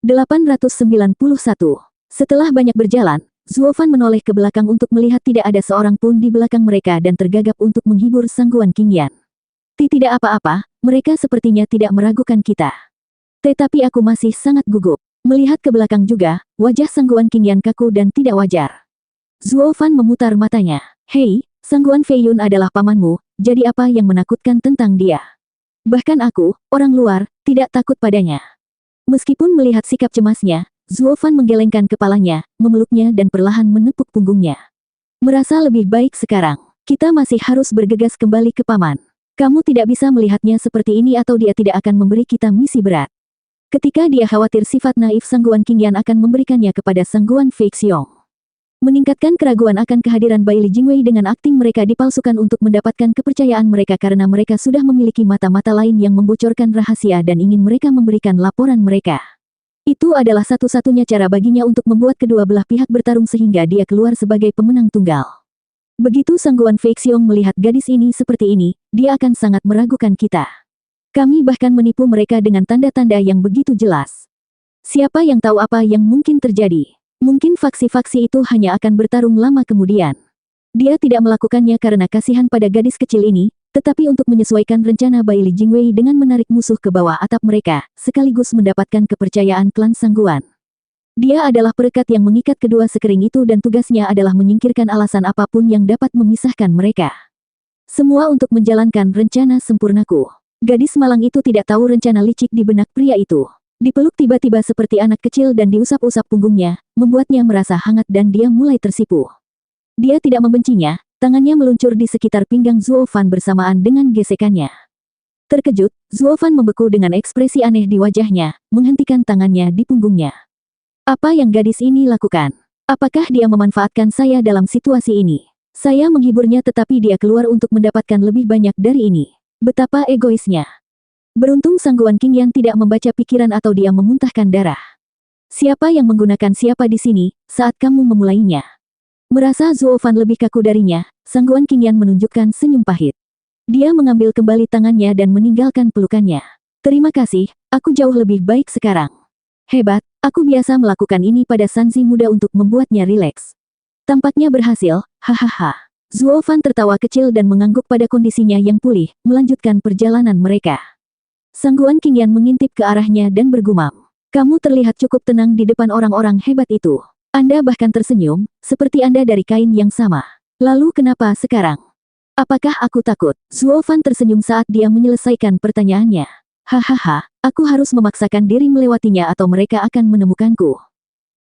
891. Setelah banyak berjalan, Zuofan menoleh ke belakang untuk melihat tidak ada seorang pun di belakang mereka dan tergagap untuk menghibur Sangguan Qingyan. Tidak apa-apa, mereka sepertinya tidak meragukan kita. Tetapi aku masih sangat gugup. Melihat ke belakang juga, wajah Sangguan Qingyan kaku dan tidak wajar. Zuofan memutar matanya. Hei, Sangguan Feiyun adalah pamanmu, jadi apa yang menakutkan tentang dia? Bahkan aku, orang luar, tidak takut padanya. Meskipun melihat sikap cemasnya, Zuofan menggelengkan kepalanya, memeluknya dan perlahan menepuk punggungnya. Merasa lebih baik sekarang. Kita masih harus bergegas kembali ke paman. Kamu tidak bisa melihatnya seperti ini atau dia tidak akan memberi kita misi berat. Ketika dia khawatir sifat naif Sangguan Qingyan akan memberikannya kepada Sangguan Feixiong. Meningkatkan keraguan akan kehadiran Bai Li Jingwei dengan akting mereka dipalsukan untuk mendapatkan kepercayaan mereka karena mereka sudah memiliki mata-mata lain yang membocorkan rahasia dan ingin mereka memberikan laporan mereka. Itu adalah satu-satunya cara baginya untuk membuat kedua belah pihak bertarung sehingga dia keluar sebagai pemenang tunggal. Begitu Sangguan Feixiong melihat gadis ini seperti ini, dia akan sangat meragukan kita. Kami bahkan menipu mereka dengan tanda-tanda yang begitu jelas. Siapa yang tahu apa yang mungkin terjadi? Mungkin faksi-faksi itu hanya akan bertarung lama kemudian. Dia tidak melakukannya karena kasihan pada gadis kecil ini, tetapi untuk menyesuaikan rencana Bai Li Jingwei dengan menarik musuh ke bawah atap mereka, sekaligus mendapatkan kepercayaan klan Sangguan. Dia adalah perekat yang mengikat kedua sekering itu dan tugasnya adalah menyingkirkan alasan apapun yang dapat memisahkan mereka. Semua untuk menjalankan rencana sempurnaku. Gadis malang itu tidak tahu rencana licik di benak pria itu. Dipeluk tiba-tiba seperti anak kecil dan diusap-usap punggungnya, membuatnya merasa hangat dan dia mulai tersipu. Dia tidak membencinya, tangannya meluncur di sekitar pinggang Zuofan bersamaan dengan gesekannya. Terkejut, Zuofan membeku dengan ekspresi aneh di wajahnya, menghentikan tangannya di punggungnya. Apa yang gadis ini lakukan? Apakah dia memanfaatkan saya dalam situasi ini? Saya menghiburnya tetapi dia keluar untuk mendapatkan lebih banyak dari ini. Betapa egoisnya. Beruntung Sangguan Qingyan tidak membaca pikiran atau dia memuntahkan darah. Siapa yang menggunakan siapa di sini, saat kamu memulainya? Merasa Zuofan lebih kaku darinya, Sangguan Qingyan menunjukkan senyum pahit. Dia mengambil kembali tangannya dan meninggalkan pelukannya. Terima kasih, aku jauh lebih baik sekarang. Hebat, aku biasa melakukan ini pada Sanzi muda untuk membuatnya rileks. Tampaknya berhasil, hahaha. Zuofan tertawa kecil dan mengangguk pada kondisinya yang pulih, melanjutkan perjalanan mereka. Sangguan Qingyan mengintip ke arahnya dan bergumam. Kamu terlihat cukup tenang di depan orang-orang hebat itu. Anda bahkan tersenyum, seperti Anda dari kain yang sama. Lalu kenapa sekarang? Apakah aku takut? Zuofan tersenyum saat dia menyelesaikan pertanyaannya. Hahaha, aku harus memaksakan diri melewatinya atau mereka akan menemukanku.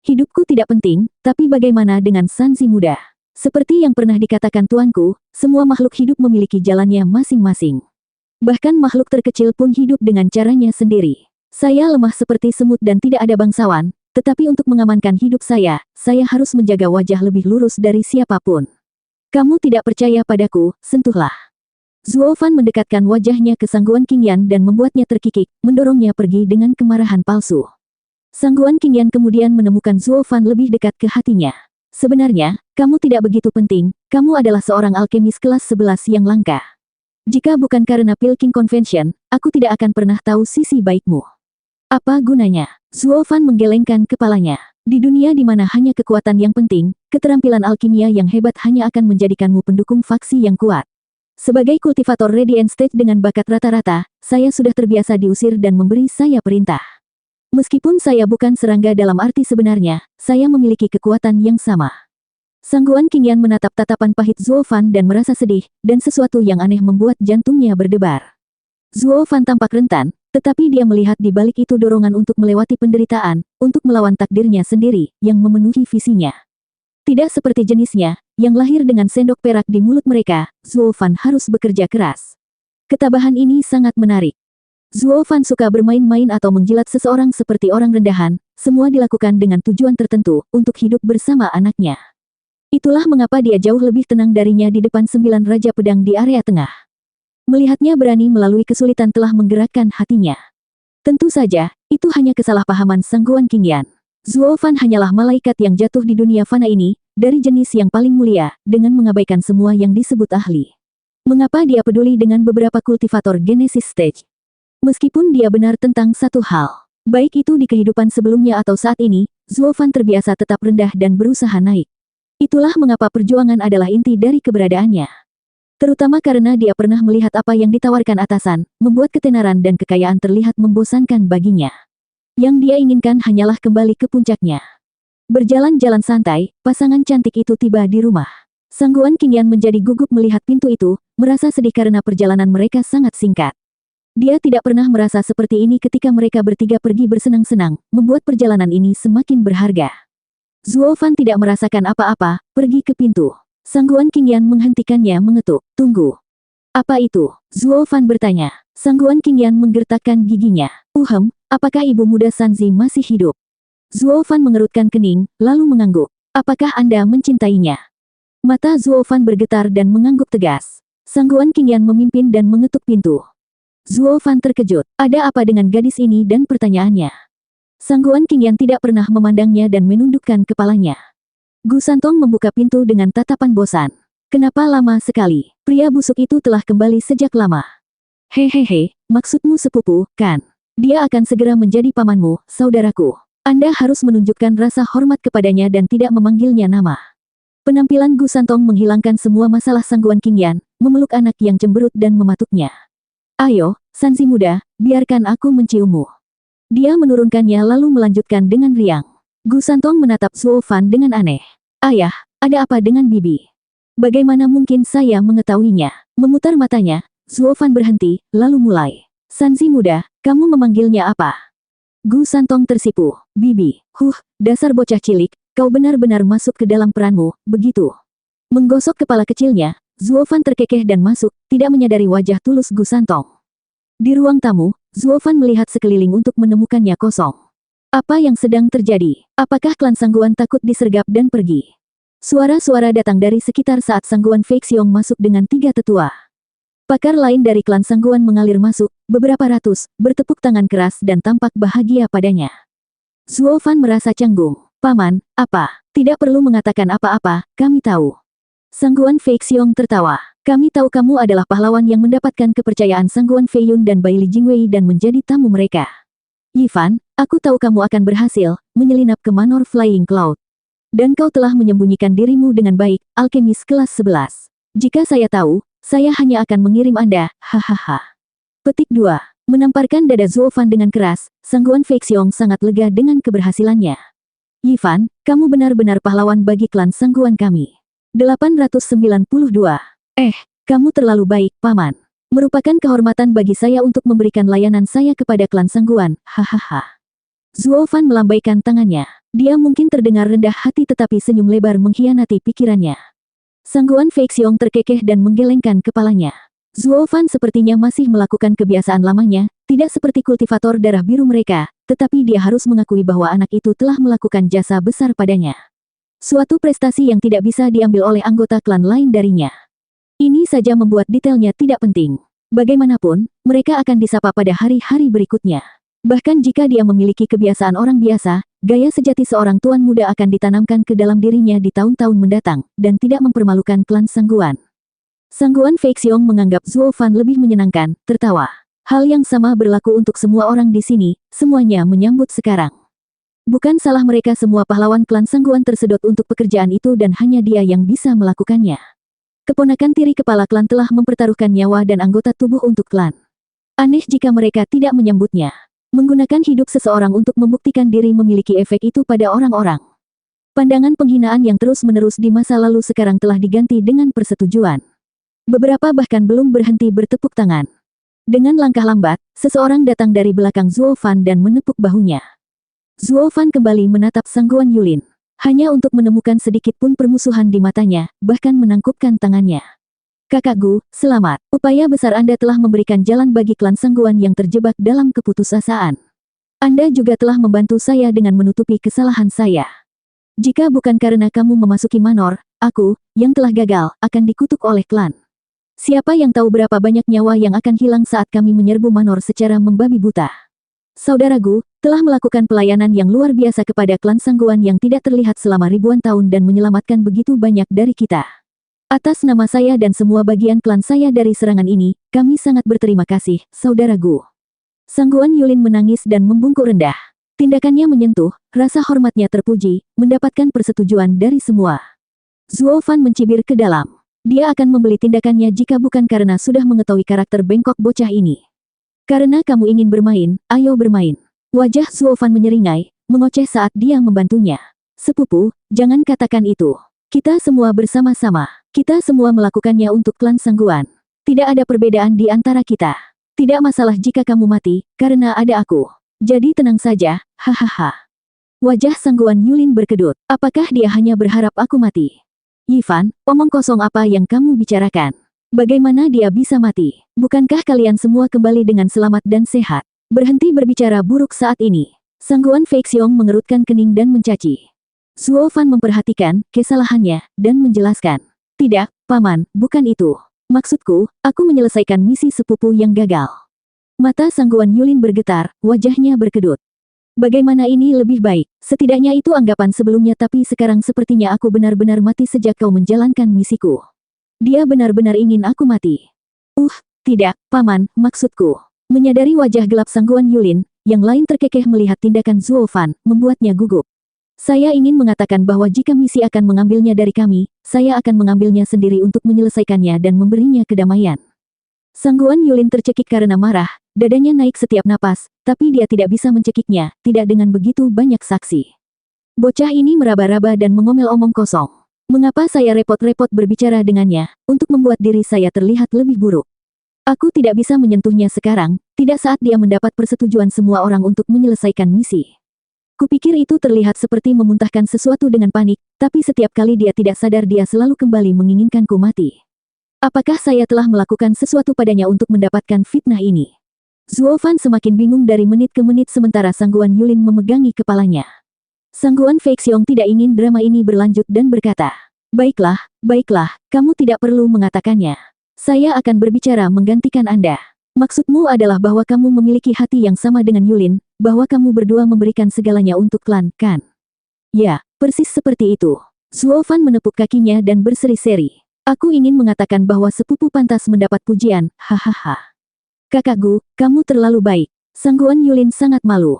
Hidupku tidak penting, tapi bagaimana dengan Sanzi muda? Seperti yang pernah dikatakan tuanku, semua makhluk hidup memiliki jalannya masing-masing. Bahkan makhluk terkecil pun hidup dengan caranya sendiri. Saya lemah seperti semut dan tidak ada bangsawan, tetapi untuk mengamankan hidup saya harus menjaga wajah lebih lurus dari siapapun. Kamu tidak percaya padaku, sentuhlah. Zuofan mendekatkan wajahnya ke Sangguan Qingyan dan membuatnya terkikik, mendorongnya pergi dengan kemarahan palsu. Sangguan Qingyan kemudian menemukan Zuofan lebih dekat ke hatinya. Sebenarnya, kamu tidak begitu penting, kamu adalah seorang alkemis kelas 11 yang langka. Jika bukan karena Peking Convention, aku tidak akan pernah tahu sisi baikmu. Apa gunanya? Zuofan menggelengkan kepalanya. Di dunia di mana hanya kekuatan yang penting, keterampilan alkimia yang hebat hanya akan menjadikanmu pendukung faksi yang kuat. Sebagai kultivator Radiant Stage dengan bakat rata-rata, saya sudah terbiasa diusir dan memberi saya perintah. Meskipun saya bukan serangga dalam arti sebenarnya, saya memiliki kekuatan yang sama. Sangguan Qingyan menatap tatapan pahit Zuofan dan merasa sedih, dan sesuatu yang aneh membuat jantungnya berdebar. Zuofan tampak rentan, tetapi dia melihat di balik itu dorongan untuk melewati penderitaan, untuk melawan takdirnya sendiri, yang memenuhi visinya. Tidak seperti jenisnya, yang lahir dengan sendok perak di mulut mereka, Zuofan harus bekerja keras. Ketabahan ini sangat menarik. Zuofan suka bermain-main atau menjilat seseorang seperti orang rendahan, semua dilakukan dengan tujuan tertentu, untuk hidup bersama anaknya. Itulah mengapa dia jauh lebih tenang darinya di depan 9 Raja Pedang di area tengah. Melihatnya berani melalui kesulitan telah menggerakkan hatinya. Tentu saja, itu hanya kesalahpahaman Sangguan Qingyan. Zuofan hanyalah malaikat yang jatuh di dunia fana ini, dari jenis yang paling mulia, dengan mengabaikan semua yang disebut ahli. Mengapa dia peduli dengan beberapa kultivator Genesis Stage? Meskipun dia benar tentang satu hal. Baik itu di kehidupan sebelumnya atau saat ini, Zuo Fan terbiasa tetap rendah dan berusaha naik. Itulah mengapa perjuangan adalah inti dari keberadaannya. Terutama karena dia pernah melihat apa yang ditawarkan atasan, membuat ketenaran dan kekayaan terlihat membosankan baginya. Yang dia inginkan hanyalah kembali ke puncaknya. Berjalan-jalan santai, pasangan cantik itu tiba di rumah. Sangguan Qingyan menjadi gugup melihat pintu itu, merasa sedih karena perjalanan mereka sangat singkat. Dia tidak pernah merasa seperti ini ketika mereka bertiga pergi bersenang-senang, membuat perjalanan ini semakin berharga. Zuo Fan tidak merasakan apa-apa, pergi ke pintu. Sangguan Qingyan menghentikannya mengetuk, tunggu. Apa itu? Zuo Fan bertanya. Sangguan Qingyan menggertakkan giginya. Apakah ibu muda Sanzi masih hidup? Zuo Fan mengerutkan kening, lalu mengangguk. Apakah Anda mencintainya? Mata Zuo Fan bergetar dan mengangguk tegas. Sangguan Qingyan memimpin dan mengetuk pintu. Zuo Fan terkejut. Ada apa dengan gadis ini dan pertanyaannya? Sangguan Qingyan tidak pernah memandangnya dan menundukkan kepalanya. Gu Santong membuka pintu dengan tatapan bosan. Kenapa lama sekali? Pria busuk itu telah kembali sejak lama. Hehehe, maksudmu sepupu, kan? Dia akan segera menjadi pamanmu, saudaraku. Anda harus menunjukkan rasa hormat kepadanya dan tidak memanggilnya nama. Penampilan Gu Santong menghilangkan semua masalah Sangguan Qingyan, memeluk anak yang cemberut dan mematuknya. Ayo, Sanzi muda, biarkan aku menciummu. Dia menurunkannya lalu melanjutkan dengan riang. Gu Santong menatap Zuo Fan dengan aneh. Ayah, ada apa dengan bibi? Bagaimana mungkin saya mengetahuinya? Memutar matanya, Zuo Fan berhenti, lalu mulai. Sanzi muda, kamu memanggilnya apa? Gu Santong tersipu. Bibi, dasar bocah cilik, kau benar-benar masuk ke dalam peranmu, begitu. Menggosok kepala kecilnya, Zuo Fan terkekeh dan masuk, tidak menyadari wajah tulus Gu Santong. Di ruang tamu, Zuo Fan melihat sekeliling untuk menemukannya kosong. Apa yang sedang terjadi? Apakah klan Sangguan takut disergap dan pergi? Suara-suara datang dari sekitar saat Sangguan Fei Xiong masuk dengan 3 tetua. Pakar lain dari klan Sangguan mengalir masuk, beberapa ratus, bertepuk tangan keras dan tampak bahagia padanya. Zuo Fan merasa canggung. Paman, apa? Tidak perlu mengatakan apa-apa, kami tahu. Sangguan Fei Xiong tertawa. Kami tahu kamu adalah pahlawan yang mendapatkan kepercayaan Sangguan Fei Yun dan Bai Li Jingwei dan menjadi tamu mereka. Yifan, aku tahu kamu akan berhasil, menyelinap ke Manor Flying Cloud. Dan kau telah menyembunyikan dirimu dengan baik, alkemis kelas 11. Jika saya tahu, saya hanya akan mengirim Anda, hahaha. Petik 2. Menamparkan dada Zuo Fan dengan keras, Sangguan Fei Xiong sangat lega dengan keberhasilannya. Yifan, kamu benar-benar pahlawan bagi klan Sangguan kami. 892. Kamu terlalu baik, Paman. Merupakan kehormatan bagi saya untuk memberikan layanan saya kepada klan Sangguan, hahaha. Zuo Fan melambaikan tangannya. Dia mungkin terdengar rendah hati tetapi senyum lebar mengkhianati pikirannya. Sangguan Fei Xiong terkekeh dan menggelengkan kepalanya. Zuo Fan sepertinya masih melakukan kebiasaan lamanya, tidak seperti kultivator darah biru mereka, tetapi dia harus mengakui bahwa anak itu telah melakukan jasa besar padanya. Suatu prestasi yang tidak bisa diambil oleh anggota klan lain darinya. Ini saja membuat detailnya tidak penting. Bagaimanapun, mereka akan disapa pada hari-hari berikutnya. Bahkan jika dia memiliki kebiasaan orang biasa, gaya sejati seorang tuan muda akan ditanamkan ke dalam dirinya di tahun-tahun mendatang, dan tidak mempermalukan klan Sangguan. Sangguan Fei Xiong menganggap Zuo Fan lebih menyenangkan, tertawa. Hal yang sama berlaku untuk semua orang di sini, semuanya menyambut sekarang. Bukan salah mereka semua pahlawan klan Sangguan tersedot untuk pekerjaan itu dan hanya dia yang bisa melakukannya. Keponakan tiri kepala klan telah mempertaruhkan nyawa dan anggota tubuh untuk klan. Aneh jika mereka tidak menyambutnya. Menggunakan hidup seseorang untuk membuktikan diri memiliki efek itu pada orang-orang. Pandangan penghinaan yang terus-menerus di masa lalu sekarang telah diganti dengan persetujuan. Beberapa bahkan belum berhenti bertepuk tangan. Dengan langkah lambat, seseorang datang dari belakang Zuo Fan dan menepuk bahunya. Zuo Fan kembali menatap Sangguan Yulin. Hanya untuk menemukan sedikit pun permusuhan di matanya, bahkan menangkupkan tangannya. Kakak Gu, selamat. Upaya besar Anda telah memberikan jalan bagi klan Sangguan yang terjebak dalam keputusasaan. Anda juga telah membantu saya dengan menutupi kesalahan saya. Jika bukan karena kamu memasuki Manor, aku, yang telah gagal, akan dikutuk oleh klan. Siapa yang tahu berapa banyak nyawa yang akan hilang saat kami menyerbu Manor secara membabi buta. Saudara Gu, telah melakukan pelayanan yang luar biasa kepada klan Sangguan yang tidak terlihat selama ribuan tahun dan menyelamatkan begitu banyak dari kita. Atas nama saya dan semua bagian klan saya dari serangan ini, kami sangat berterima kasih, Saudara Gu. Sangguan Yulin menangis dan membungkuk rendah. Tindakannya menyentuh, rasa hormatnya terpuji, mendapatkan persetujuan dari semua. Zuo Fan mencibir ke dalam. Dia akan membeli tindakannya jika bukan karena sudah mengetahui karakter bengkok bocah ini. Karena kamu ingin bermain, ayo bermain. Wajah Zuo Fan menyeringai, mengoceh saat dia membantunya. Sepupu, jangan katakan itu. Kita semua bersama-sama. Kita semua melakukannya untuk klan Sangguan. Tidak ada perbedaan di antara kita. Tidak masalah jika kamu mati, karena ada aku. Jadi tenang saja, hahaha. Wajah Sangguan Yulin berkedut. Apakah dia hanya berharap aku mati? Yifan, omong kosong apa yang kamu bicarakan? Bagaimana dia bisa mati? Bukankah kalian semua kembali dengan selamat dan sehat? Berhenti berbicara buruk saat ini. Sangguan Feixiong mengerutkan kening dan mencaci. Zuo Fan memperhatikan kesalahannya dan menjelaskan. Tidak, Paman, bukan itu. Maksudku, aku menyelesaikan misi sepupu yang gagal. Mata Sangguan Yulin bergetar, wajahnya berkedut. Bagaimana ini lebih baik? Setidaknya itu anggapan sebelumnya, tapi sekarang sepertinya aku benar-benar mati sejak kau menjalankan misiku. Dia benar-benar ingin aku mati. Tidak, Paman, maksudku. Menyadari wajah gelap Sangguan Yulin, yang lain terkekeh melihat tindakan Zuo Fan, membuatnya gugup. Saya ingin mengatakan bahwa jika misi akan mengambilnya dari kami, saya akan mengambilnya sendiri untuk menyelesaikannya dan memberinya kedamaian. Sangguan Yulin tercekik karena marah, dadanya naik setiap napas, tapi dia tidak bisa mencekiknya, tidak dengan begitu banyak saksi. Bocah ini meraba-raba dan mengomel omong kosong. Mengapa saya repot-repot berbicara dengannya, untuk membuat diri saya terlihat lebih buruk? Aku tidak bisa menyentuhnya sekarang, tidak saat dia mendapat persetujuan semua orang untuk menyelesaikan misi. Kupikir itu terlihat seperti memuntahkan sesuatu dengan panik, tapi setiap kali dia tidak sadar dia selalu kembali menginginkanku mati. Apakah saya telah melakukan sesuatu padanya untuk mendapatkan fitnah ini? Zuo Fan semakin bingung dari menit ke menit sementara Sangguan Yulin memegangi kepalanya. Sangguan Feixiong tidak ingin drama ini berlanjut dan berkata, baiklah, kamu tidak perlu mengatakannya. Saya akan berbicara menggantikan Anda. Maksudmu adalah bahwa kamu memiliki hati yang sama dengan Yulin, bahwa kamu berdua memberikan segalanya untuk klan, kan? Ya, persis seperti itu. Zuo Fan menepuk kakinya dan berseri-seri. Aku ingin mengatakan bahwa sepupu pantas mendapat pujian, hahaha. Kakakku, kamu terlalu baik. Sangguan Yulin sangat malu.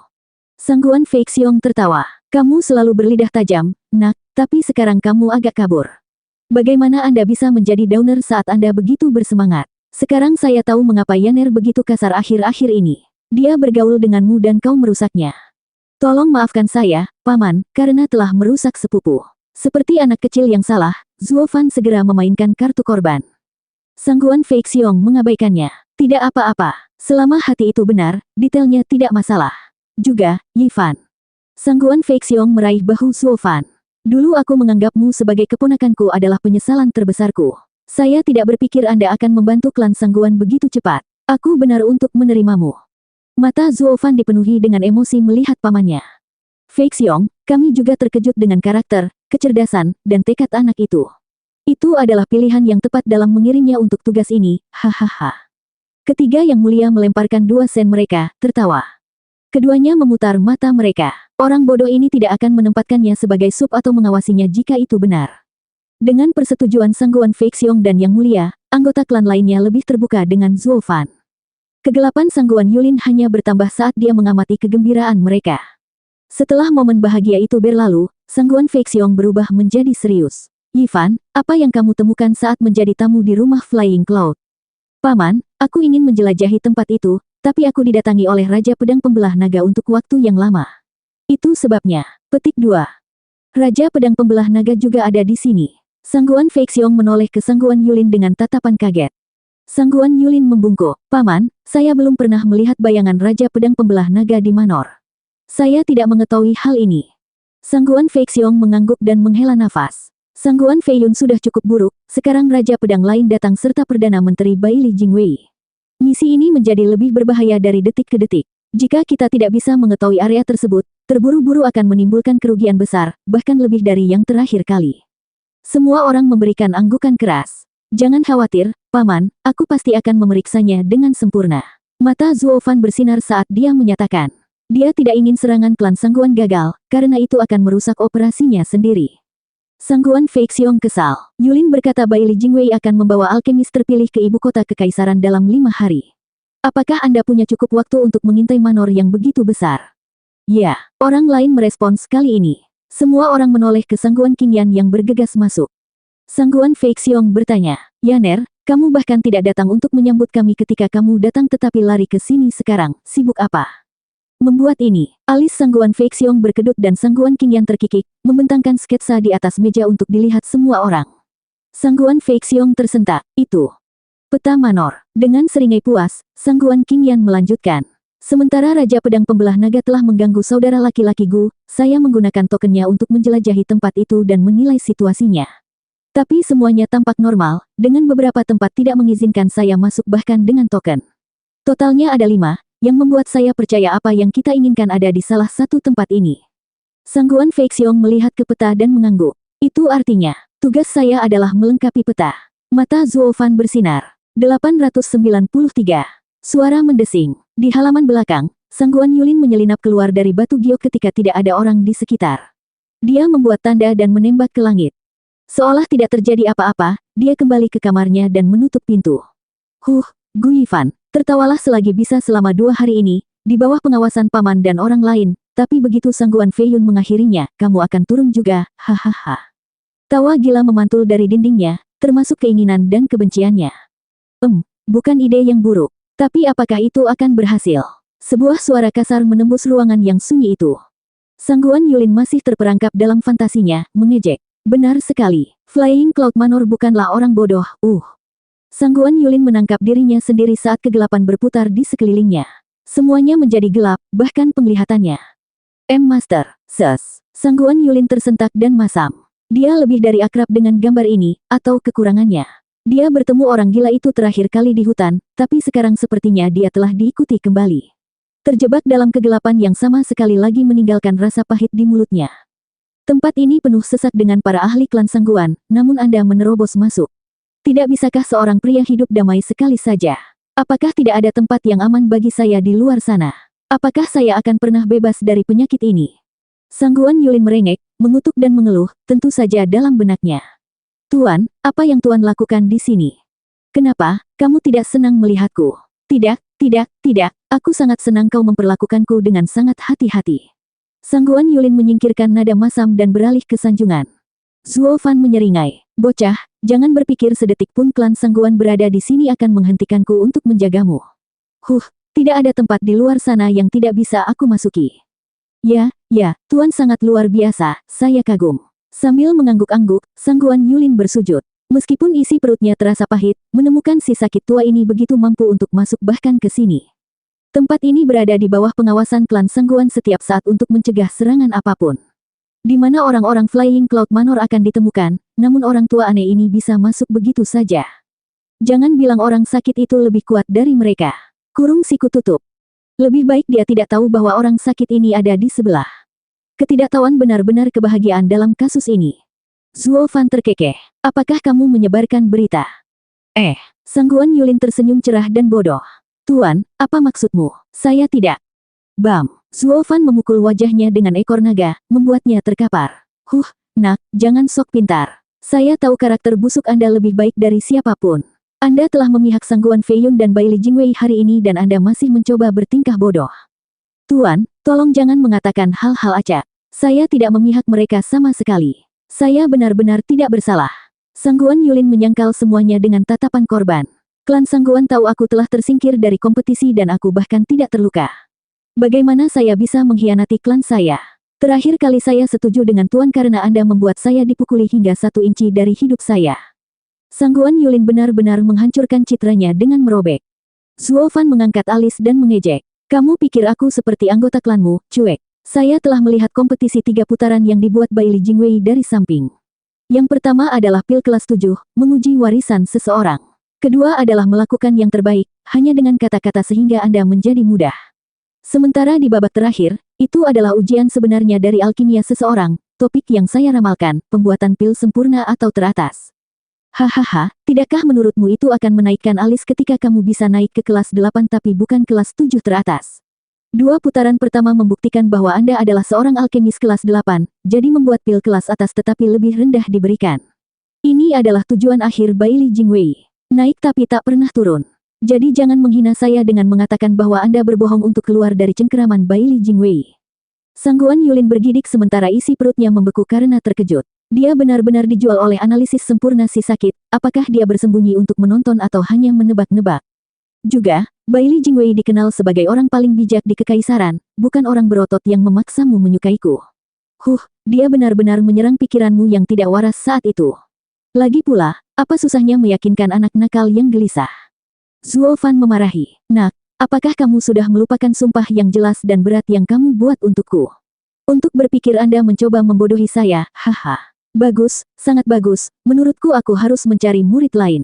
Sangguan Feixiong tertawa. Kamu selalu berlidah tajam, nak, tapi sekarang kamu agak kabur. Bagaimana Anda bisa menjadi downer saat Anda begitu bersemangat? Sekarang saya tahu mengapa Yaner begitu kasar akhir-akhir ini. Dia bergaul denganmu dan kau merusaknya. Tolong maafkan saya, Paman, karena telah merusak sepupu. Seperti anak kecil yang salah, Zuo Fan segera memainkan kartu korban. Sangguan Feixiong mengabaikannya. Tidak apa-apa. Selama hati itu benar, detailnya tidak masalah. Juga, Yifan. Sangguan Feixiong meraih bahu Zuo Fan. Dulu aku menganggapmu sebagai keponakanku adalah penyesalan terbesarku. Saya tidak berpikir Anda akan membantu klan Sangguan begitu cepat. Aku benar untuk menerimamu. Mata Zuo Fan dipenuhi dengan emosi melihat pamannya. Feixiong, kami juga terkejut dengan karakter, kecerdasan, dan tekad anak itu. Itu adalah pilihan yang tepat dalam mengirimnya untuk tugas ini, hahaha. Ketiga yang mulia melemparkan 2 sen mereka, tertawa. Keduanya memutar mata mereka. Orang bodoh ini tidak akan menempatkannya sebagai sub atau mengawasinya jika itu benar. Dengan persetujuan Sangguan Feixiong dan Yang Mulia, anggota klan lainnya lebih terbuka dengan Zuo Fan. Kegelapan Sangguan Yulin hanya bertambah saat dia mengamati kegembiraan mereka. Setelah momen bahagia itu berlalu, Sangguan Feixiong berubah menjadi serius. Yifan, apa yang kamu temukan saat menjadi tamu di rumah Flying Cloud? Paman, aku ingin menjelajahi tempat itu, tapi aku didatangi oleh Raja Pedang Pembelah Naga untuk waktu yang lama. Itu sebabnya. Petik 2. Raja Pedang Pembelah Naga juga ada di sini. Sangguan Feixiong menoleh ke Sangguan Yulin dengan tatapan kaget. Sangguan Yulin membungkuk. Paman, saya belum pernah melihat bayangan Raja Pedang Pembelah Naga di Manor. Saya tidak mengetahui hal ini. Sangguan Feixiong mengangguk dan menghela nafas. Sangguan Feiyun sudah cukup buruk, sekarang Raja Pedang lain datang serta Perdana Menteri Baili Jingwei. Misi ini menjadi lebih berbahaya dari detik ke detik. Jika kita tidak bisa mengetahui area tersebut, terburu-buru akan menimbulkan kerugian besar, bahkan lebih dari yang terakhir kali. Semua orang memberikan anggukan keras. Jangan khawatir, Paman, aku pasti akan memeriksanya dengan sempurna. Mata Zuo Fan bersinar saat dia menyatakan. Dia tidak ingin serangan klan Sangguan gagal, karena itu akan merusak operasinya sendiri. Sangguan Feixiong kesal. Yulin berkata Baili Jingwei akan membawa alkemis terpilih ke ibu kota kekaisaran dalam 5 hari. Apakah Anda punya cukup waktu untuk mengintai manor yang begitu besar? Ya, orang lain merespons kali ini. Semua orang menoleh ke Sangguan Qingyan yang bergegas masuk. Sangguan Fei Xiong bertanya, Yaner, kamu bahkan tidak datang untuk menyambut kami ketika kamu datang tetapi lari ke sini sekarang, sibuk apa? Membuat ini, alis Sangguan Fei Xiong berkedut dan Sangguan Qingyan terkikik, membentangkan sketsa di atas meja untuk dilihat semua orang. Sangguan Fei Xiong tersentak, itu peta manor. Dengan seringai puas, Sangguan Qingyan melanjutkan. Sementara Raja Pedang Pembelah Naga telah mengganggu saudara laki-laki Gu, saya menggunakan tokennya untuk menjelajahi tempat itu dan menilai situasinya. Tapi semuanya tampak normal, dengan beberapa tempat tidak mengizinkan saya masuk bahkan dengan token. Totalnya ada 5, yang membuat saya percaya apa yang kita inginkan ada di salah satu tempat ini. Sangguan Fei Xiong melihat ke peta dan mengangguk. Itu artinya, tugas saya adalah melengkapi peta. Mata Zuo Fan bersinar. 893. Suara mendesing. Di halaman belakang, Sangguan Yulin menyelinap keluar dari batu giok ketika tidak ada orang di sekitar. Dia membuat tanda dan menembak ke langit. Seolah tidak terjadi apa-apa, dia kembali ke kamarnya dan menutup pintu. Gu Yifan, tertawalah selagi bisa selama 2 hari ini, di bawah pengawasan paman dan orang lain, tapi begitu Sangguan Fei Yun mengakhirinya, kamu akan turun juga, hahaha. Tawa gila memantul dari dindingnya, termasuk keinginan dan kebenciannya. Bukan ide yang buruk. Tapi apakah itu akan berhasil? Sebuah suara kasar menembus ruangan yang sunyi itu. Sangguan Yulin masih terperangkap dalam fantasinya, mengejek. Benar sekali, Flying Cloud Manor bukanlah orang bodoh, Sangguan Yulin menangkap dirinya sendiri saat kegelapan berputar di sekelilingnya. Semuanya menjadi gelap, bahkan penglihatannya. Master, Sangguan Yulin tersentak dan masam. Dia lebih dari akrab dengan gambar ini, atau kekurangannya. Dia bertemu orang gila itu terakhir kali di hutan, tapi sekarang sepertinya dia telah diikuti kembali. Terjebak dalam kegelapan yang sama sekali lagi meninggalkan rasa pahit di mulutnya. Tempat ini penuh sesak dengan para ahli klan Sangguan, namun Anda menerobos masuk. Tidak bisakah seorang pria hidup damai sekali saja? Apakah tidak ada tempat yang aman bagi saya di luar sana? Apakah saya akan pernah bebas dari penyakit ini? Sangguan Yulin merengek, mengutuk dan mengeluh, tentu saja dalam benaknya. Tuan, apa yang Tuan lakukan di sini? Kenapa, kamu tidak senang melihatku? Tidak, aku sangat senang kau memperlakukanku dengan sangat hati-hati. Sangguan Yulin menyingkirkan nada masam dan beralih ke sanjungan. Zuo Fan menyeringai, bocah, jangan berpikir sedetik pun klan Sangguan berada di sini akan menghentikanku untuk menjagamu. Tidak ada tempat di luar sana yang tidak bisa aku masuki. Ya, Tuan sangat luar biasa, saya kagum. Sambil mengangguk-angguk, Sangguan Yulin bersujud. Meskipun isi perutnya terasa pahit, menemukan si sakit tua ini begitu mampu untuk masuk bahkan ke sini. Tempat ini berada di bawah pengawasan klan Sangguan setiap saat untuk mencegah serangan apapun. Di mana orang-orang Flying Cloud Manor akan ditemukan, namun orang tua aneh ini bisa masuk begitu saja. Jangan bilang orang sakit itu lebih kuat dari mereka. Kurung siku tutup. Lebih baik dia tidak tahu bahwa orang sakit ini ada di sebelah. Ketidaktahuan benar-benar kebahagiaan dalam kasus ini. Zuo Fan terkekeh. Apakah kamu menyebarkan berita? Sangguan Yulin tersenyum cerah dan bodoh. Tuan, apa maksudmu? Saya tidak. Bam. Zuo Fan memukul wajahnya dengan ekor naga, membuatnya terkapar. Nak, jangan sok pintar. Saya tahu karakter busuk Anda lebih baik dari siapapun. Anda telah memihak Sangguan Fei Yun dan Bai Li Jingwei hari ini dan Anda masih mencoba bertingkah bodoh. Tuan, tolong jangan mengatakan hal-hal acak. Saya tidak memihak mereka sama sekali. Saya benar-benar tidak bersalah. Sangguan Yulin menyangkal semuanya dengan tatapan korban. Klan Sangguan tahu aku telah tersingkir dari kompetisi dan aku bahkan tidak terluka. Bagaimana saya bisa mengkhianati klan saya? Terakhir kali saya setuju dengan Tuan karena Anda membuat saya dipukuli hingga 1 inci dari hidup saya. Sangguan Yulin benar-benar menghancurkan citranya dengan merobek. Zuo Fan mengangkat alis dan mengejek. Kamu pikir aku seperti anggota klanmu, cuek. Saya telah melihat kompetisi 3 putaran yang dibuat Bai Li Jingwei dari samping. Yang pertama adalah pil kelas 7, menguji warisan seseorang. Kedua adalah melakukan yang terbaik, hanya dengan kata-kata sehingga Anda menjadi mudah. Sementara di babak terakhir, itu adalah ujian sebenarnya dari alkimia seseorang, topik yang saya ramalkan, pembuatan pil sempurna atau teratas. Hahaha, tidakkah menurutmu itu akan menaikkan alis ketika kamu bisa naik ke kelas 8 tapi bukan kelas 7 teratas? 2 putaran pertama membuktikan bahwa Anda adalah seorang alkemis kelas 8, jadi membuat pil kelas atas tetapi lebih rendah diberikan. Ini adalah tujuan akhir Bai Li Jingwei. Naik tapi tak pernah turun. Jadi jangan menghina saya dengan mengatakan bahwa Anda berbohong untuk keluar dari cengkeraman Baili Jingwei. Sangguan Yulin bergidik sementara isi perutnya membeku karena terkejut. Dia benar-benar dijual oleh analisis sempurna si sakit, apakah dia bersembunyi untuk menonton atau hanya menebak-nebak. Juga, Baili Jingwei dikenal sebagai orang paling bijak di kekaisaran, bukan orang berotot yang memaksamu menyukaiku. Dia benar-benar menyerang pikiranmu yang tidak waras saat itu. Lagi pula, apa susahnya meyakinkan anak nakal yang gelisah? Zuo Fan memarahi. Nak, apakah kamu sudah melupakan sumpah yang jelas dan berat yang kamu buat untukku? Untuk berpikir Anda mencoba membodohi saya, haha. Bagus, sangat bagus, menurutku aku harus mencari murid lain.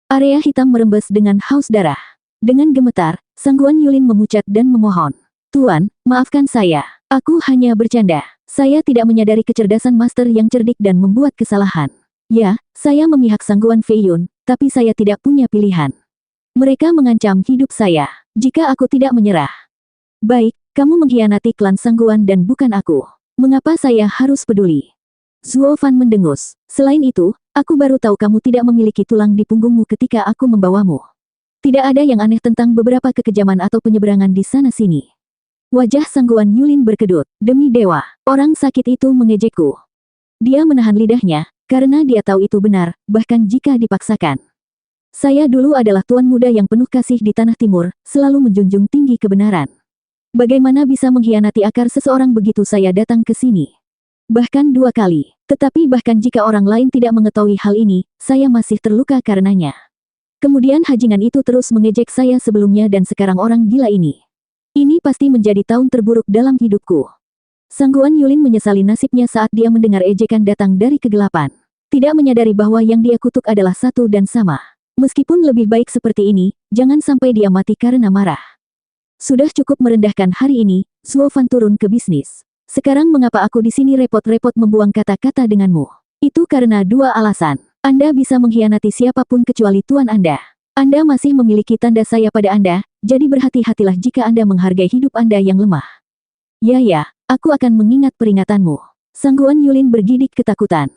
Area hitam merembes dengan haus darah. Dengan gemetar, Sangguan Yulin memucat dan memohon. Tuan, maafkan saya. Aku hanya bercanda. Saya tidak menyadari kecerdasan master yang cerdik dan membuat kesalahan. Ya, saya memihak Sangguan Feiyun, tapi saya tidak punya pilihan. Mereka mengancam hidup saya, jika aku tidak menyerah. Baik, kamu mengkhianati klan Sangguan dan bukan aku. Mengapa saya harus peduli? Zuo Fan mendengus. Selain itu, aku baru tahu kamu tidak memiliki tulang di punggungmu ketika aku membawamu. Tidak ada yang aneh tentang beberapa kekejaman atau penyeberangan di sana-sini. Wajah Sangguan Yulin berkedut. Demi dewa, orang sakit itu mengejekku. Dia menahan lidahnya, karena dia tahu itu benar, bahkan jika dipaksakan. Saya dulu adalah tuan muda yang penuh kasih di Tanah Timur, selalu menjunjung tinggi kebenaran. Bagaimana bisa mengkhianati akar seseorang begitu saya datang ke sini? Bahkan 2 kali. Tetapi bahkan jika orang lain tidak mengetahui hal ini, saya masih terluka karenanya. Kemudian hajingan itu terus mengejek saya sebelumnya dan sekarang orang gila ini. Ini pasti menjadi tahun terburuk dalam hidupku. Sangguan Yulin menyesali nasibnya saat dia mendengar ejekan datang dari kegelapan. Tidak menyadari bahwa yang dia kutuk adalah satu dan sama. Meskipun lebih baik seperti ini, jangan sampai dia mati karena marah. Sudah cukup merendahkan hari ini, Zuo Fan turun ke bisnis. Sekarang mengapa aku di sini repot-repot membuang kata-kata denganmu? Itu karena 2 alasan. Anda bisa mengkhianati siapapun kecuali tuan Anda. Anda masih memiliki tanda saya pada Anda, jadi berhati-hatilah jika Anda menghargai hidup Anda yang lemah. Ya, aku akan mengingat peringatanmu. Sangguan Yulin bergidik ketakutan.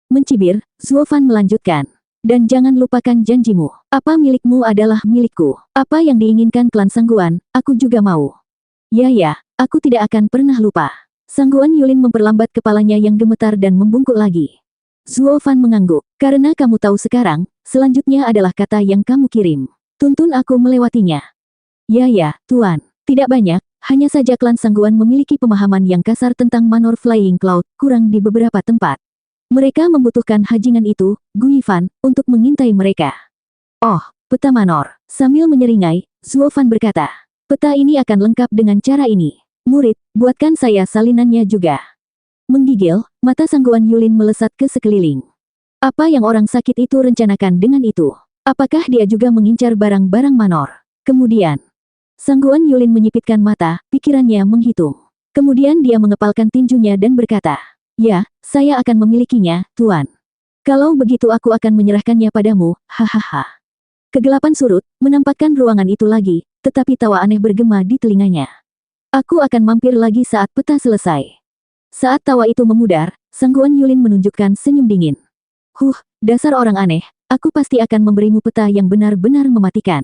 Mencibir, Zuo Fan melanjutkan. Dan jangan lupakan janjimu. Apa milikmu adalah milikku. Apa yang diinginkan klan Sangguan, aku juga mau. Ya, aku tidak akan pernah lupa. Sangguan Yulin memperlambat kepalanya yang gemetar dan membungkuk lagi. Zuo Fan mengangguk. Karena kamu tahu sekarang, selanjutnya adalah kata yang kamu kirim. Tuntun aku melewatinya. Ya, tuan. Tidak banyak, hanya saja klan Sangguan memiliki pemahaman yang kasar tentang Manor Flying Cloud, kurang di beberapa tempat. Mereka membutuhkan hajingan itu, Gui Fan, untuk mengintai mereka. Oh, peta Manor. Sambil menyeringai, Zuo Fan berkata. Peta ini akan lengkap dengan cara ini. Murid, buatkan saya salinannya juga. Menggigil, mata Sangguan Yulin melesat ke sekeliling. Apa yang orang sakit itu rencanakan dengan itu? Apakah dia juga mengincar barang-barang Manor? Kemudian, Sangguan Yulin menyipitkan mata, pikirannya menghitung. Kemudian dia mengepalkan tinjunya dan berkata, ya, saya akan memilikinya, tuan. Kalau begitu aku akan menyerahkannya padamu, hahaha. Kegelapan surut, menampakkan ruangan itu lagi, tetapi tawa aneh bergema di telinganya. Aku akan mampir lagi saat peta selesai. Saat tawa itu memudar, Sangguan Yulin menunjukkan senyum dingin. Dasar orang aneh, aku pasti akan memberimu peta yang benar-benar mematikan.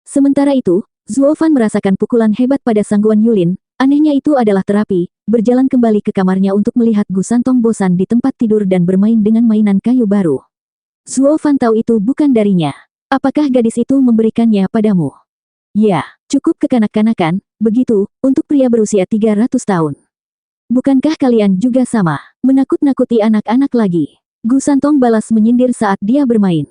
Sementara itu, Zuo Fan merasakan pukulan hebat pada Sangguan Yulin, anehnya itu adalah terapi, berjalan kembali ke kamarnya untuk melihat Gu Santong bosan di tempat tidur dan bermain dengan mainan kayu baru. Zuo Fan tahu itu bukan darinya. Apakah gadis itu memberikannya padamu? Ya, cukup kekanak-kanakan, begitu, untuk pria berusia 300 tahun. Bukankah kalian juga sama, menakut-nakuti anak-anak lagi? Gu Santong balas menyindir saat dia bermain.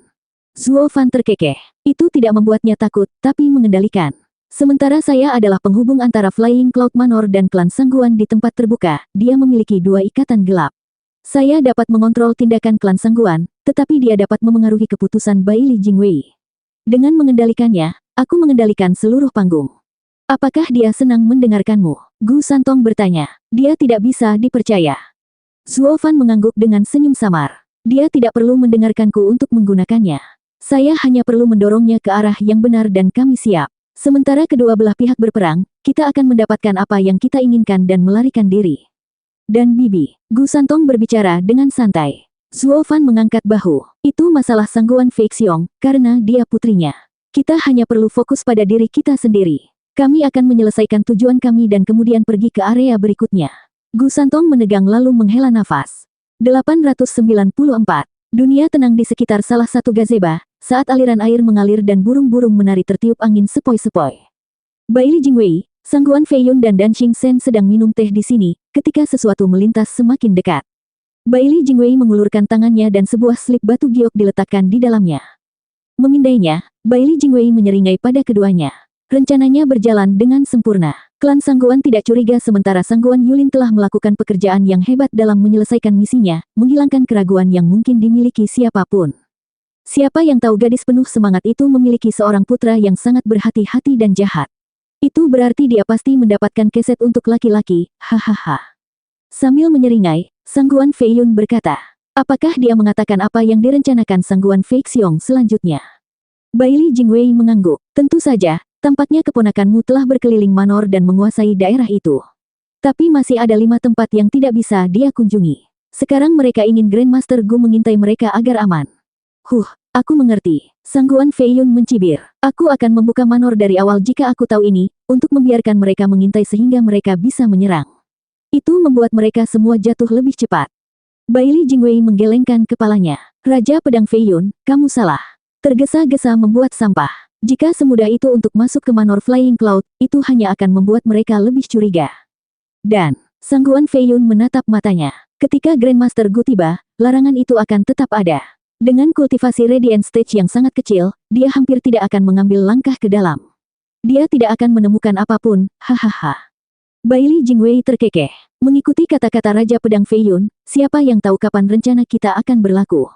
Zuo Fan terkekeh. Itu tidak membuatnya takut, tapi mengendalikan. Sementara saya adalah penghubung antara Flying Cloud Manor dan klan Sangguan di tempat terbuka, dia memiliki 2 ikatan gelap. Saya dapat mengontrol tindakan klan Sangguan, tetapi dia dapat memengaruhi keputusan Baili Jingwei. Dengan mengendalikannya, aku mengendalikan seluruh panggung. Apakah dia senang mendengarkanmu? Gu Santong bertanya. Dia tidak bisa dipercaya. Zuo Fan mengangguk dengan senyum samar. Dia tidak perlu mendengarkanku untuk menggunakannya. Saya hanya perlu mendorongnya ke arah yang benar dan kami siap. Sementara kedua belah pihak berperang, kita akan mendapatkan apa yang kita inginkan dan melarikan diri. Dan Bibi, Gu Santong berbicara dengan santai. Zuo Fan mengangkat bahu. Itu masalah Sangguan Feixiong, karena dia putrinya. Kita hanya perlu fokus pada diri kita sendiri. Kami akan menyelesaikan tujuan kami dan kemudian pergi ke area berikutnya. Gu Santong menegang lalu menghela nafas. 894. Dunia tenang di sekitar salah satu gazebo, saat aliran air mengalir dan burung-burung menari tertiup angin sepoi-sepoi. Bailey Jingwei, Sangguan Feiyun dan Dan Xingchen sedang minum teh di sini, ketika sesuatu melintas semakin dekat. Bailey Jingwei mengulurkan tangannya dan sebuah slip batu giok diletakkan di dalamnya. Memindainya, Bailey Jingwei menyeringai pada keduanya. Rencananya berjalan dengan sempurna. Klan Sangguan tidak curiga sementara Sangguan Yulin telah melakukan pekerjaan yang hebat dalam menyelesaikan misinya, menghilangkan keraguan yang mungkin dimiliki siapapun. Siapa yang tahu gadis penuh semangat itu memiliki seorang putra yang sangat berhati-hati dan jahat. Itu berarti dia pasti mendapatkan keset untuk laki-laki, hahaha. Sambil menyeringai, Sangguan Feiyun berkata, apakah dia mengatakan apa yang direncanakan Sangguan Feixiong selanjutnya? Bailey Jingwei mengangguk. Tentu saja, tampaknya keponakanmu telah berkeliling manor dan menguasai daerah itu. Tapi masih ada 5 tempat yang tidak bisa dia kunjungi. Sekarang mereka ingin Grandmaster Gu mengintai mereka agar aman. Aku mengerti. Sangguan Feiyun mencibir. Aku akan membuka manor dari awal jika aku tahu ini, untuk membiarkan mereka mengintai sehingga mereka bisa menyerang. Itu membuat mereka semua jatuh lebih cepat. Bailey Jingwei menggelengkan kepalanya. Raja Pedang Feiyun, kamu salah. Tergesa-gesa membuat sampah. Jika semudah itu untuk masuk ke manor Flying Cloud, itu hanya akan membuat mereka lebih curiga. Dan, Sangguan Feiyun menatap matanya. Ketika Grandmaster Gu tiba, larangan itu akan tetap ada. Dengan kultivasi Radiant Stage yang sangat kecil, dia hampir tidak akan mengambil langkah ke dalam. Dia tidak akan menemukan apapun, hahaha. Bailey Jingwei terkekeh. Mengikuti kata-kata Raja Pedang Feiyun, siapa yang tahu kapan rencana kita akan berlaku.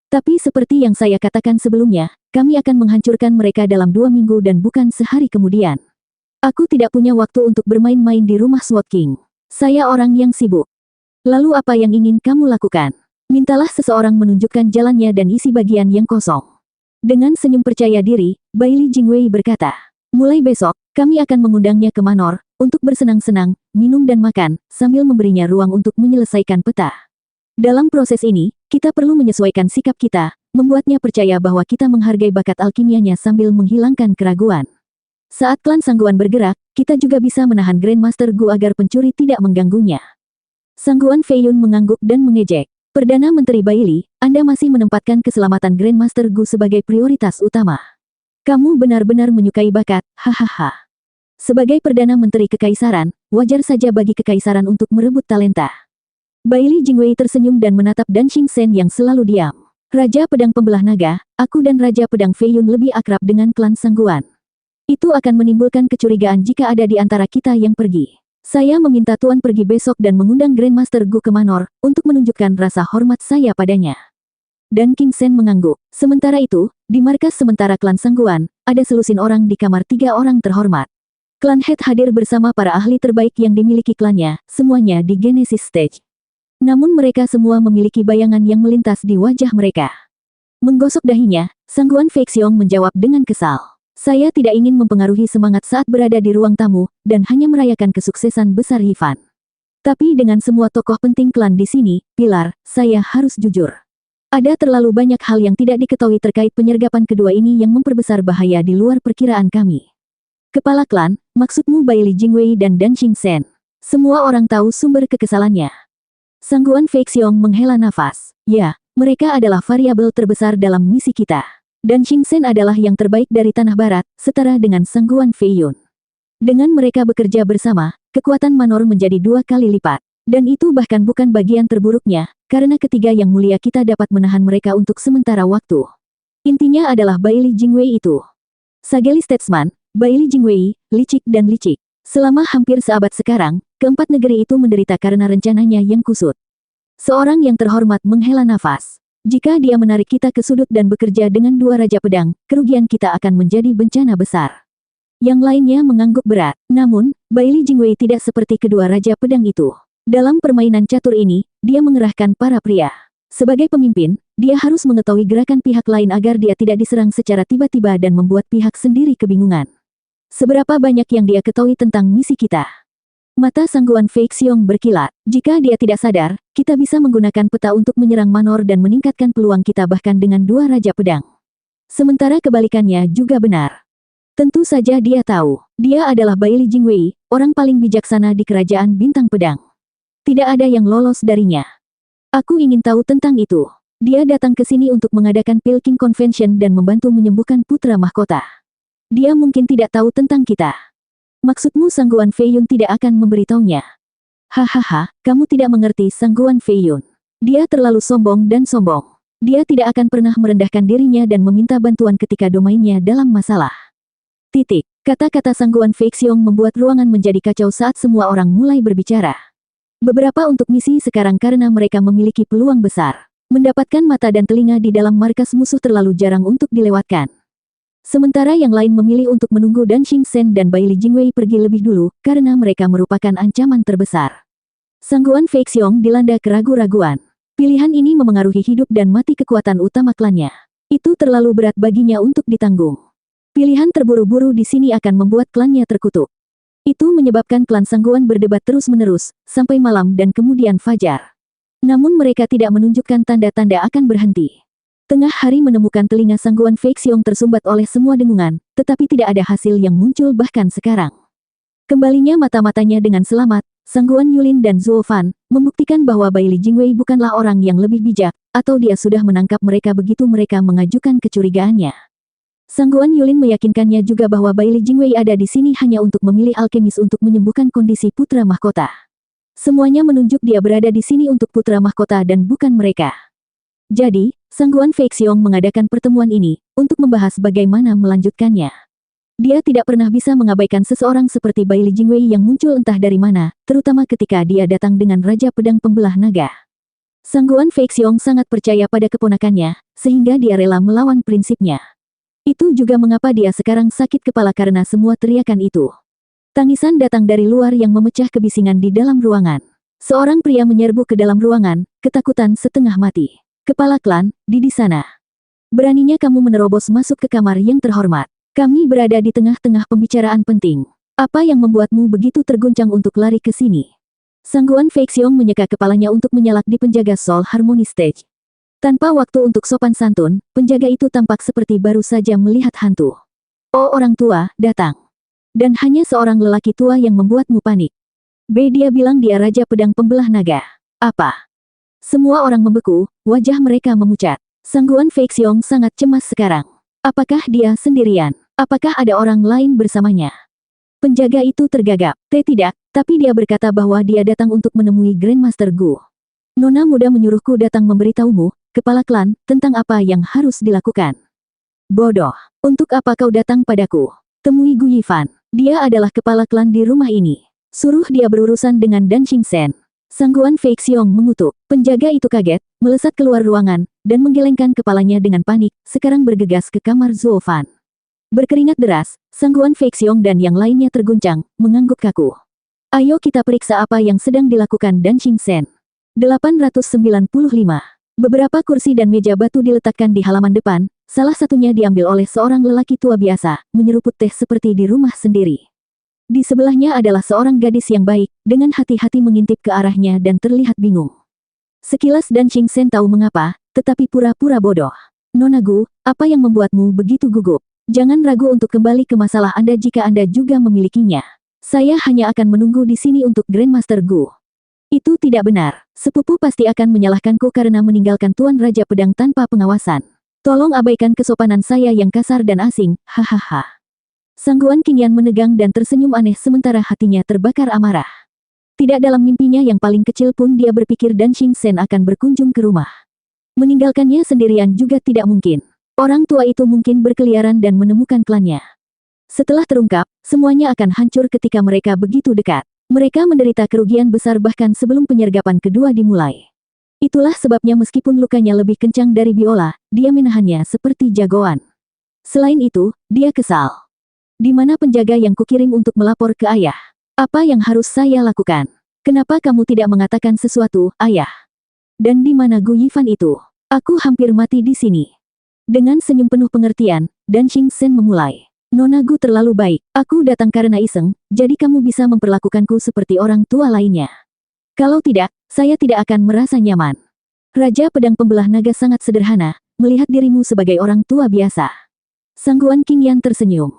Tapi seperti yang saya katakan sebelumnya, kami akan menghancurkan mereka dalam 2 minggu dan bukan sehari kemudian. Aku tidak punya waktu untuk bermain-main di rumah Sword King. Saya orang yang sibuk. Lalu apa yang ingin kamu lakukan? Mintalah seseorang menunjukkan jalannya dan isi bagian yang kosong. Dengan senyum percaya diri, Bailey Jingwei berkata, mulai besok, kami akan mengundangnya ke manor, untuk bersenang-senang, minum dan makan, sambil memberinya ruang untuk menyelesaikan peta. Dalam proses ini, kita perlu menyesuaikan sikap kita, membuatnya percaya bahwa kita menghargai bakat alkimianya sambil menghilangkan keraguan. Saat klan Sangguan bergerak, kita juga bisa menahan Grandmaster Gu agar pencuri tidak mengganggunya. Sangguan Feiyun mengangguk dan mengejek. Perdana Menteri Bailey, Anda masih menempatkan keselamatan Grandmaster Gu sebagai prioritas utama. Kamu benar-benar menyukai bakat, hahaha. Sebagai Perdana Menteri Kekaisaran, wajar saja bagi Kekaisaran untuk merebut talenta. Bailey Jingwei tersenyum dan menatap Dan Xingchen yang selalu diam. Raja Pedang Pembelah Naga, aku dan Raja Pedang Feiyun lebih akrab dengan klan Sangguan. Itu akan menimbulkan kecurigaan jika ada di antara kita yang pergi. Saya meminta Tuan pergi besok dan mengundang Grandmaster Gu ke manor, untuk menunjukkan rasa hormat saya padanya. Dan Xingchen mengangguk. Sementara itu, di markas sementara klan Sangguan, ada selusin orang di kamar 3 orang terhormat. Klan Head hadir bersama para ahli terbaik yang dimiliki klannya, semuanya di Genesis Stage. Namun mereka semua memiliki bayangan yang melintas di wajah mereka. Menggosok dahinya, Sangguan Feixiong menjawab dengan kesal. Saya tidak ingin mempengaruhi semangat saat berada di ruang tamu, dan hanya merayakan kesuksesan besar Yifan. Tapi dengan semua tokoh penting klan di sini, Pilar, saya harus jujur. Ada terlalu banyak hal yang tidak diketahui terkait penyergapan kedua ini yang memperbesar bahaya di luar perkiraan kami. Kepala klan, maksudmu Bailey Jingwei dan Dan Xingchen. Semua orang tahu sumber kekesalannya. Sangguan Feixiong menghela nafas. Ya, mereka adalah variabel terbesar dalam misi kita. Dan Xingchen adalah yang terbaik dari Tanah Barat, setara dengan Sangguan Feiyun. Dengan mereka bekerja bersama, kekuatan Manor menjadi 2 kali lipat. Dan itu bahkan bukan bagian terburuknya, karena ketiga yang mulia kita dapat menahan mereka untuk sementara waktu. Intinya adalah Bailey Jingwei itu. Sageli Statesman, Bailey Jingwei, licik dan licik. Selama hampir seabad sekarang, keempat negeri itu menderita karena rencananya yang kusut. Seorang yang terhormat menghela nafas. Jika dia menarik kita ke sudut dan bekerja dengan 2 Raja Pedang, kerugian kita akan menjadi bencana besar. Yang lainnya mengangguk berat. Namun, Bailey Jingwei tidak seperti kedua Raja Pedang itu. Dalam permainan catur ini, dia mengerahkan para pria. Sebagai pemimpin, dia harus mengetahui gerakan pihak lain agar dia tidak diserang secara tiba-tiba dan membuat pihak sendiri kebingungan. Seberapa banyak yang dia ketahui tentang misi kita? Mata Sangguan Feixiong berkilat. Jika dia tidak sadar, kita bisa menggunakan peta untuk menyerang Manor dan meningkatkan peluang kita bahkan dengan 2 Raja Pedang. Sementara kebalikannya juga benar. Tentu saja dia tahu. Dia adalah Baili Jingwei, orang paling bijaksana di kerajaan Bintang Pedang. Tidak ada yang lolos darinya. Aku ingin tahu tentang itu. Dia datang ke sini untuk mengadakan Peking Convention dan membantu menyembuhkan putra mahkota. Dia mungkin tidak tahu tentang kita. Maksudmu Sangguan Feiyun tidak akan memberitahunya? Hahaha, kamu tidak mengerti Sangguan Feiyun. Dia terlalu sombong dan sombong. Dia tidak akan pernah merendahkan dirinya dan meminta bantuan ketika domainnya dalam masalah. Titik. Kata-kata Sangguan Feixiong membuat ruangan menjadi kacau saat semua orang mulai berbicara. Beberapa untuk misi sekarang karena mereka memiliki peluang besar. Mendapatkan mata dan telinga di dalam markas musuh terlalu jarang untuk dilewatkan. Sementara yang lain memilih untuk menunggu Dan Xingchen dan Baili Jingwei pergi lebih dulu, karena mereka merupakan ancaman terbesar. Sangguan Feixiong dilanda keraguan-raguan. Pilihan ini memengaruhi hidup dan mati kekuatan utama klannya. Itu terlalu berat baginya untuk ditanggung. Pilihan terburu-buru di sini akan membuat klannya terkutuk. Itu menyebabkan klan Sangguan berdebat terus-menerus, sampai malam dan kemudian fajar. Namun mereka tidak menunjukkan tanda-tanda akan berhenti. Tengah hari menemukan telinga Sangguan Feixiong tersumbat oleh semua dengungan, tetapi tidak ada hasil yang muncul bahkan sekarang. Kembalinya mata-matanya dengan selamat, Sangguan Yulin dan Zuo Fan membuktikan bahwa Baili Jingwei bukanlah orang yang lebih bijak, atau dia sudah menangkap mereka begitu mereka mengajukan kecurigaannya. Sangguan Yulin meyakinkannya juga bahwa Baili Jingwei ada di sini hanya untuk memilih alkemis untuk menyembuhkan kondisi putra mahkota. Semuanya menunjuk dia berada di sini untuk putra mahkota dan bukan mereka. Jadi, Sangguan Feixiong mengadakan pertemuan ini untuk membahas bagaimana melanjutkannya. Dia tidak pernah bisa mengabaikan seseorang seperti Baili Jingwei yang muncul entah dari mana, terutama ketika dia datang dengan Raja Pedang Pembelah Naga. Sangguan Feixiong sangat percaya pada keponakannya, sehingga dia rela melawan prinsipnya. Itu juga mengapa dia sekarang sakit kepala karena semua teriakan itu. Tangisan datang dari luar yang memecah kebisingan di dalam ruangan. Seorang pria menyerbu ke dalam ruangan, ketakutan setengah mati. Kepala klan, di sana. Beraninya kamu menerobos masuk ke kamar yang terhormat. Kami berada di tengah-tengah pembicaraan penting. Apa yang membuatmu begitu terguncang untuk lari ke sini? Sangguan Feixiong menyeka kepalanya untuk menyalak di penjaga Soul Harmony Stage. Tanpa waktu untuk sopan santun, penjaga itu tampak seperti baru saja melihat hantu. Oh orang tua, datang. Dan hanya seorang lelaki tua yang membuatmu panik. Dia bilang dia Raja Pedang Pembelah Naga. Apa? Semua orang membeku, wajah mereka memucat. Sangguan Feixiong sangat cemas sekarang. Apakah dia sendirian? Apakah ada orang lain bersamanya? Penjaga itu tergagap. Tidak, tapi dia berkata bahwa dia datang untuk menemui Grandmaster Gu. Nona muda menyuruhku datang memberitahumu, kepala klan, tentang apa yang harus dilakukan. Bodoh. Untuk apa kau datang padaku? Temui Gu Yifan. Dia adalah kepala klan di rumah ini. Suruh dia berurusan dengan Dan Xingchen. Sangguan Feixiong mengutuk. Penjaga itu kaget, melesat keluar ruangan, dan menggelengkan kepalanya dengan panik, sekarang bergegas ke kamar Zuo Fan. Berkeringat deras, Sangguan Feixiong dan yang lainnya terguncang, mengangguk kaku. Ayo kita periksa apa yang sedang dilakukan Dan Xingchen. 895. Beberapa kursi dan meja batu diletakkan di halaman depan, salah satunya diambil oleh seorang lelaki tua biasa, menyeruput teh seperti di rumah sendiri. Di sebelahnya adalah seorang gadis yang baik, dengan hati-hati mengintip ke arahnya dan terlihat bingung. Sekilas Dan Xingchen tahu mengapa, tetapi pura-pura bodoh. Nona Gu, apa yang membuatmu begitu gugup? Jangan ragu untuk kembali ke masalah Anda jika Anda juga memilikinya. Saya hanya akan menunggu di sini untuk Grandmaster Gu. Itu tidak benar. Sepupu pasti akan menyalahkanku karena meninggalkan Tuan Raja Pedang tanpa pengawasan. Tolong abaikan kesopanan saya yang kasar dan asing, hahaha. Sangguan Qingyan menegang dan tersenyum aneh sementara hatinya terbakar amarah. Tidak dalam mimpinya yang paling kecil pun dia berpikir Dan Xingchen akan berkunjung ke rumah. Meninggalkannya sendirian juga tidak mungkin. Orang tua itu mungkin berkeliaran dan menemukan klannya. Setelah terungkap, semuanya akan hancur ketika mereka begitu dekat. Mereka menderita kerugian besar bahkan sebelum penyergapan kedua dimulai. Itulah sebabnya meskipun lukanya lebih kencang dari biola, dia menahannya seperti jagoan. Selain itu, dia kesal. Di mana penjaga yang kukirim untuk melapor ke ayah? Apa yang harus saya lakukan? Kenapa kamu tidak mengatakan sesuatu, ayah? Dan di mana Gu Yifan itu? Aku hampir mati di sini. Dengan senyum penuh pengertian, Dan Xingchen memulai. Nona Gu terlalu baik, aku datang karena iseng, jadi kamu bisa memperlakukanku seperti orang tua lainnya. Kalau tidak, saya tidak akan merasa nyaman. Raja Pedang Pembelah Naga sangat sederhana, melihat dirimu sebagai orang tua biasa. Sangguan Qingyan tersenyum.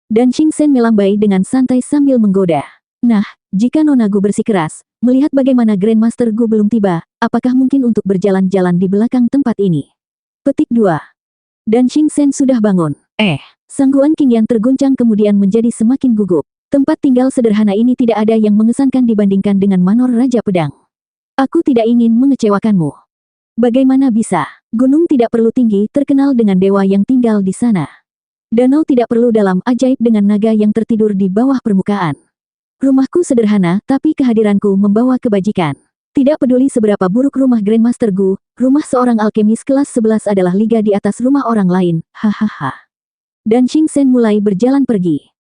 Dan Qingchen melambai dengan santai sambil menggoda. Nah, jika Nona Gu bersikeras, melihat bagaimana Grandmaster Gu belum tiba, apakah mungkin untuk berjalan-jalan di belakang tempat ini? Petik 2. Dan Qingchen sudah bangun. Sangguan Qingyan terguncang kemudian menjadi semakin gugup. Tempat tinggal sederhana ini tidak ada yang mengesankan dibandingkan dengan Manor Raja Pedang. Aku tidak ingin mengecewakanmu. Bagaimana bisa? Gunung tidak perlu tinggi, terkenal dengan dewa yang tinggal di sana. Danau tidak perlu dalam, ajaib dengan naga yang tertidur di bawah permukaan. Rumahku sederhana, tapi kehadiranku membawa kebajikan. Tidak peduli seberapa buruk rumah Grandmaster Gu, rumah seorang alkemis kelas 11 adalah liga di atas rumah orang lain, hahaha. Dan Qingchen mulai berjalan pergi.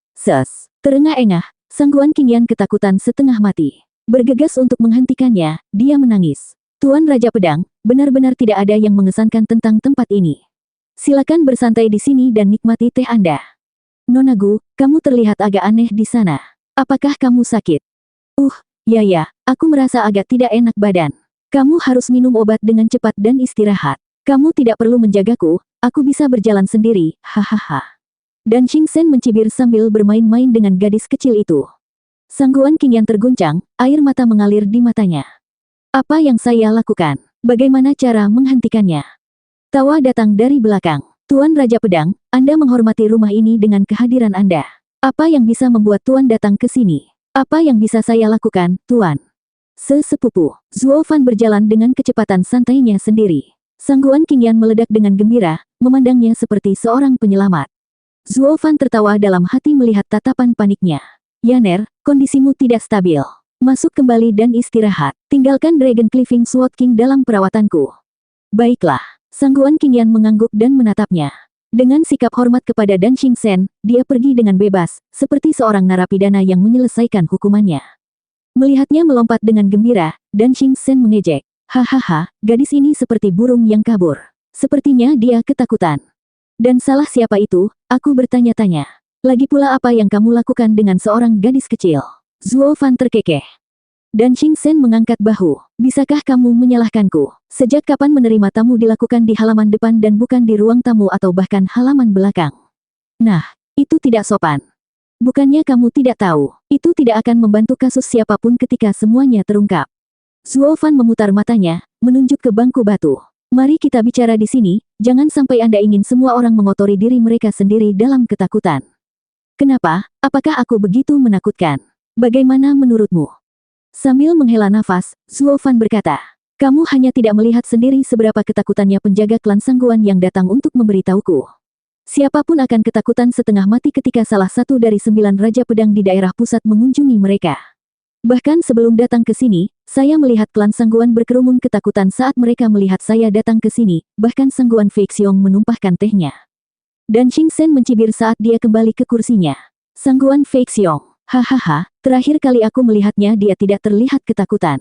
Terengah-engah, Sangguan Qingyan ketakutan setengah mati. Bergegas untuk menghentikannya, dia menangis. Tuan Raja Pedang, benar-benar tidak ada yang mengesankan tentang tempat ini. Silakan bersantai di sini dan nikmati teh Anda. Nona Gu, kamu terlihat agak aneh di sana. Apakah kamu sakit? Ya, aku merasa agak tidak enak badan. Kamu harus minum obat dengan cepat dan istirahat. Kamu tidak perlu menjagaku, aku bisa berjalan sendiri, hahaha. Dan Qingchen mencibir sambil bermain-main dengan gadis kecil itu. Sangguan Qingyan terguncang, air mata mengalir di matanya. Apa yang saya lakukan? Bagaimana cara menghentikannya? Tawa datang dari belakang. Tuan Raja Pedang, Anda menghormati rumah ini dengan kehadiran Anda. Apa yang bisa membuat Tuan datang ke sini? Apa yang bisa saya lakukan, Tuan? Sesepupu, Zuo Fan berjalan dengan kecepatan santainya sendiri. Sangguan Qingyan meledak dengan gembira, memandangnya seperti seorang penyelamat. Zuo Fan tertawa dalam hati melihat tatapan paniknya. Yaner, kondisimu tidak stabil. Masuk kembali dan istirahat. Tinggalkan Dragon Cliffing Sword King dalam perawatanku. Baiklah. Sangguan Qingyan mengangguk dan menatapnya. Dengan sikap hormat kepada Dan Qingchen, dia pergi dengan bebas, seperti seorang narapidana yang menyelesaikan hukumannya. Melihatnya melompat dengan gembira, Dan Qingchen mengejek. Hahaha, gadis ini seperti burung yang kabur. Sepertinya dia ketakutan. Dan salah siapa itu, aku bertanya-tanya. Lagi pula apa yang kamu lakukan dengan seorang gadis kecil? Zuo Fan terkekeh. Dan Qingchen mengangkat bahu. Bisakah kamu menyalahkanku? Sejak kapan menerima tamu dilakukan di halaman depan dan bukan di ruang tamu atau bahkan halaman belakang? Nah, itu tidak sopan. Bukannya kamu tidak tahu, itu tidak akan membantu kasus siapapun ketika semuanya terungkap. Zuo Fan memutar matanya, menunjuk ke bangku batu. Mari kita bicara di sini, jangan sampai Anda ingin semua orang mengotori diri mereka sendiri dalam ketakutan. Kenapa? Apakah aku begitu menakutkan? Bagaimana menurutmu? Sambil menghela nafas, Zuo Fan berkata, kamu hanya tidak melihat sendiri seberapa ketakutannya penjaga klan Sangguan yang datang untuk memberitahuku. Siapapun akan ketakutan setengah mati ketika salah satu dari 9 Raja Pedang di daerah pusat mengunjungi mereka. Bahkan sebelum datang ke sini, saya melihat klan Sangguan berkerumun ketakutan saat mereka melihat saya datang ke sini, bahkan Sangguan Feixiong menumpahkan tehnya. Dan Qingchen mencibir saat dia kembali ke kursinya. Sangguan Feixiong. Hahaha, terakhir kali aku melihatnya dia tidak terlihat ketakutan.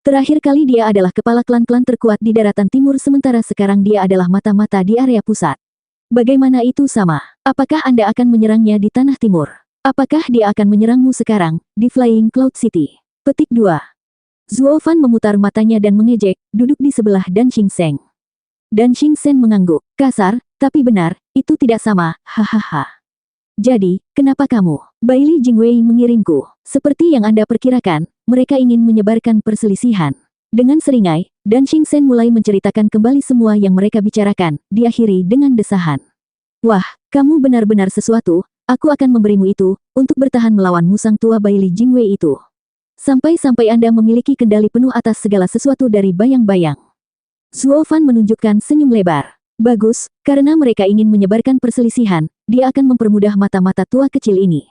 Terakhir kali dia adalah kepala klan-klan terkuat di daratan timur sementara sekarang dia adalah mata-mata di area pusat. Bagaimana itu sama? Apakah Anda akan menyerangnya di tanah timur? Apakah dia akan menyerangmu sekarang, di Flying Cloud City? Petik 2. Zuo Fan memutar matanya dan mengejek, duduk di sebelah Dan Qingchen. Dan Qingchen mengangguk, kasar, tapi benar, itu tidak sama, hahaha. Jadi, kenapa kamu, Bailey Jingwei mengirimku? Seperti yang Anda perkirakan, mereka ingin menyebarkan perselisihan. Dengan seringai, Dan Qingchen mulai menceritakan kembali semua yang mereka bicarakan, diakhiri dengan desahan. Wah, kamu benar-benar sesuatu, aku akan memberimu itu, untuk bertahan melawan musang tua Bailey Jingwei itu. Sampai-sampai Anda memiliki kendali penuh atas segala sesuatu dari bayang-bayang. Zuo Fan menunjukkan senyum lebar. Bagus, karena mereka ingin menyebarkan perselisihan, dia akan mempermudah mata-mata tua kecil ini.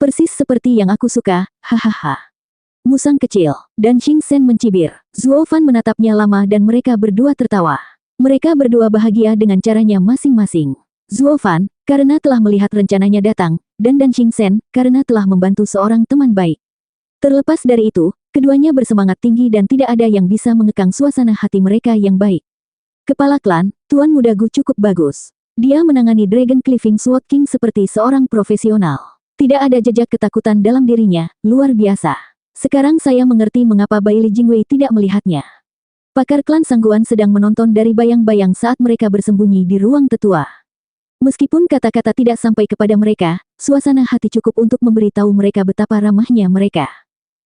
Persis seperti yang aku suka, hahaha. Musang kecil, Dan Qingchen mencibir. Zuo Fan menatapnya lama dan mereka berdua tertawa. Mereka berdua bahagia dengan caranya masing-masing. Zuo Fan, karena telah melihat rencananya datang, dan Qingchen, karena telah membantu seorang teman baik. Terlepas dari itu, keduanya bersemangat tinggi dan tidak ada yang bisa mengekang suasana hati mereka yang baik. Kepala klan, Tuan Muda Gu cukup bagus. Dia menangani Dragon Cliffing Sword King seperti seorang profesional. Tidak ada jejak ketakutan dalam dirinya, luar biasa. Sekarang saya mengerti mengapa Bailey Jingwei tidak melihatnya. Pakar klan Sangguan sedang menonton dari bayang-bayang saat mereka bersembunyi di ruang tetua. Meskipun kata-kata tidak sampai kepada mereka, suasana hati cukup untuk memberitahu mereka betapa ramahnya mereka.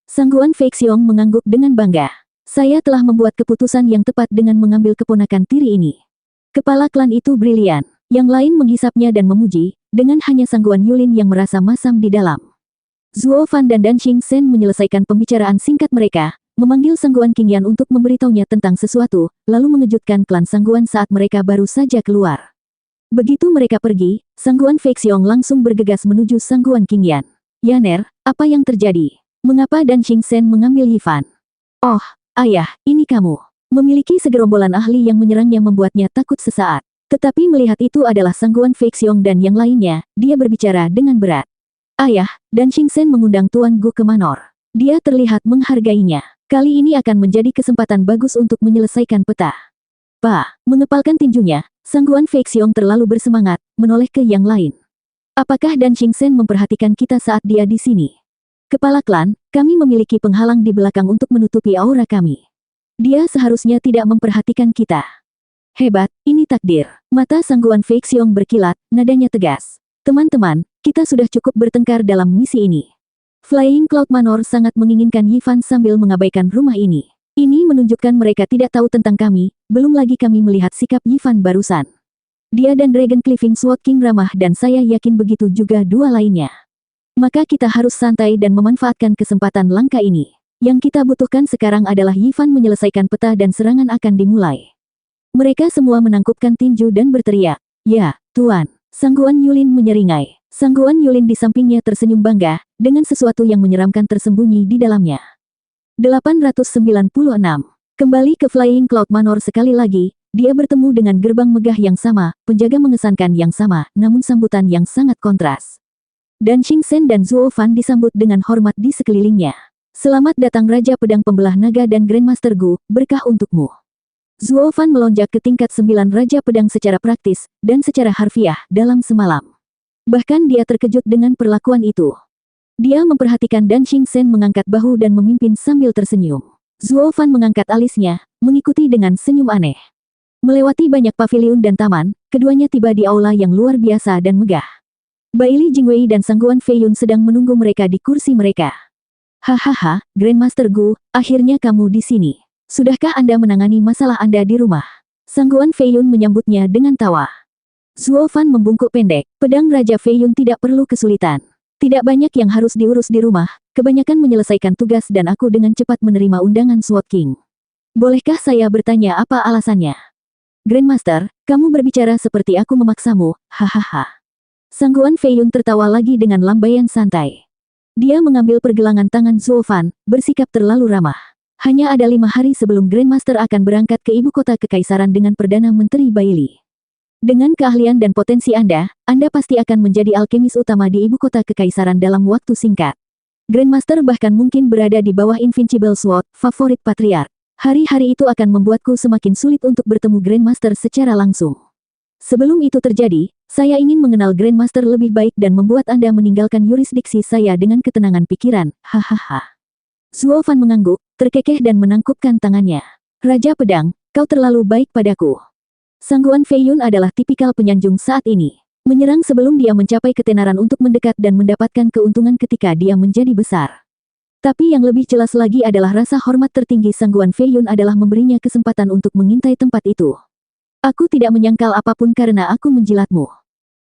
Sangguan Fei Xiong mengangguk dengan bangga. Saya telah membuat keputusan yang tepat dengan mengambil keponakan tiri ini. Kepala klan itu brilian. Yang lain menghisapnya dan memuji, dengan hanya Sangguan Yulin yang merasa masam di dalam. Zuo Fan dan Dan Xingchen menyelesaikan pembicaraan singkat mereka, memanggil Sangguan Qingyan untuk memberitahunya tentang sesuatu, lalu mengejutkan klan Sangguan saat mereka baru saja keluar. Begitu mereka pergi, Sangguan Fei Xiong langsung bergegas menuju Sangguan Qingyan. Yaner, apa yang terjadi? Mengapa Dan Xingchen mengambil Yifan? Oh, ayah, ini kamu. Memiliki segerombolan ahli yang menyerangnya membuatnya takut sesaat. Tetapi melihat itu adalah Sangguan Fei Xiong dan yang lainnya, dia berbicara dengan berat. Ayah, Dan Xingchen mengundang Tuan Gu ke Manor. Dia terlihat menghargainya. Kali ini akan menjadi kesempatan bagus untuk menyelesaikan peta. Pak, mengepalkan tinjunya, Sangguan Fei Xiong terlalu bersemangat, menoleh ke yang lain. Apakah Dan Xingchen memperhatikan kita saat dia di sini? Kepala klan, kami memiliki penghalang di belakang untuk menutupi aura kami. Dia seharusnya tidak memperhatikan kita. Hebat, ini takdir. Mata Sangguan Fei Xiong berkilat, nadanya tegas. Teman-teman, kita sudah cukup bertengkar dalam misi ini. Flying Cloud Manor sangat menginginkan Yifan sambil mengabaikan rumah ini. Ini menunjukkan mereka tidak tahu tentang kami, belum lagi kami melihat sikap Yifan barusan. Dia dan Dragon Cliffing Sword King ramah dan saya yakin begitu juga dua lainnya. Maka kita harus santai dan memanfaatkan kesempatan langka ini. Yang kita butuhkan sekarang adalah Yifan menyelesaikan peta dan serangan akan dimulai. Mereka semua menangkupkan tinju dan berteriak, "Ya, Tuan." Sangguan Yulin menyeringai. Sangguan Yulin di sampingnya tersenyum bangga, dengan sesuatu yang menyeramkan tersembunyi di dalamnya. 896. Kembali ke Flying Cloud Manor sekali lagi, dia bertemu dengan gerbang megah yang sama, penjaga mengesankan yang sama, namun sambutan yang sangat kontras. Dan Xingchen dan Zuo Fan disambut dengan hormat di sekelilingnya. Selamat datang Raja Pedang Pembelah Naga dan Grandmaster Gu, berkah untukmu. Zuo Fan melonjak ke tingkat 9 Raja Pedang secara praktis, dan secara harfiah, dalam semalam. Bahkan dia terkejut dengan perlakuan itu. Dia memperhatikan Dan Xingchen mengangkat bahu dan memimpin sambil tersenyum. Zuo Fan mengangkat alisnya, mengikuti dengan senyum aneh. Melewati banyak paviliun dan taman, keduanya tiba di aula yang luar biasa dan megah. Baili Jingwei dan Sangguan Fei Yun sedang menunggu mereka di kursi mereka. Hahaha, Grandmaster Gu, akhirnya kamu di sini. Sudahkah Anda menangani masalah Anda di rumah? Sangguan Fei Yun menyambutnya dengan tawa. Zuo Fan membungkuk pendek, pedang Raja Fei Yun tidak perlu kesulitan. Tidak banyak yang harus diurus di rumah, kebanyakan menyelesaikan tugas dan aku dengan cepat menerima undangan Sword King. Bolehkah saya bertanya apa alasannya? Grandmaster, kamu berbicara seperti aku memaksamu, hahaha. Sangguan Fei Yun tertawa lagi dengan lambaian santai. Dia mengambil pergelangan tangan Zuo Fan, bersikap terlalu ramah. Hanya ada 5 hari sebelum Grandmaster akan berangkat ke ibu kota kekaisaran dengan Perdana Menteri Baili. Dengan keahlian dan potensi Anda pasti akan menjadi alkemis utama di ibu kota kekaisaran dalam waktu singkat. Grandmaster bahkan mungkin berada di bawah Invincible Sword, favorit Patriark. Hari-hari itu akan membuatku semakin sulit untuk bertemu Grandmaster secara langsung. Sebelum itu terjadi, saya ingin mengenal Grandmaster lebih baik dan membuat Anda meninggalkan yurisdiksi saya dengan ketenangan pikiran, hahaha. Zuo Fan mengangguk, terkekeh dan menangkupkan tangannya. Raja Pedang, kau terlalu baik padaku. Sangguan Fei Yun adalah tipikal penyanjung saat ini. Menyerang sebelum dia mencapai ketenaran untuk mendekat dan mendapatkan keuntungan ketika dia menjadi besar. Tapi yang lebih jelas lagi adalah rasa hormat tertinggi Sangguan Fei Yun adalah memberinya kesempatan untuk mengintai tempat itu. Aku tidak menyangkal apapun karena aku menjilatmu.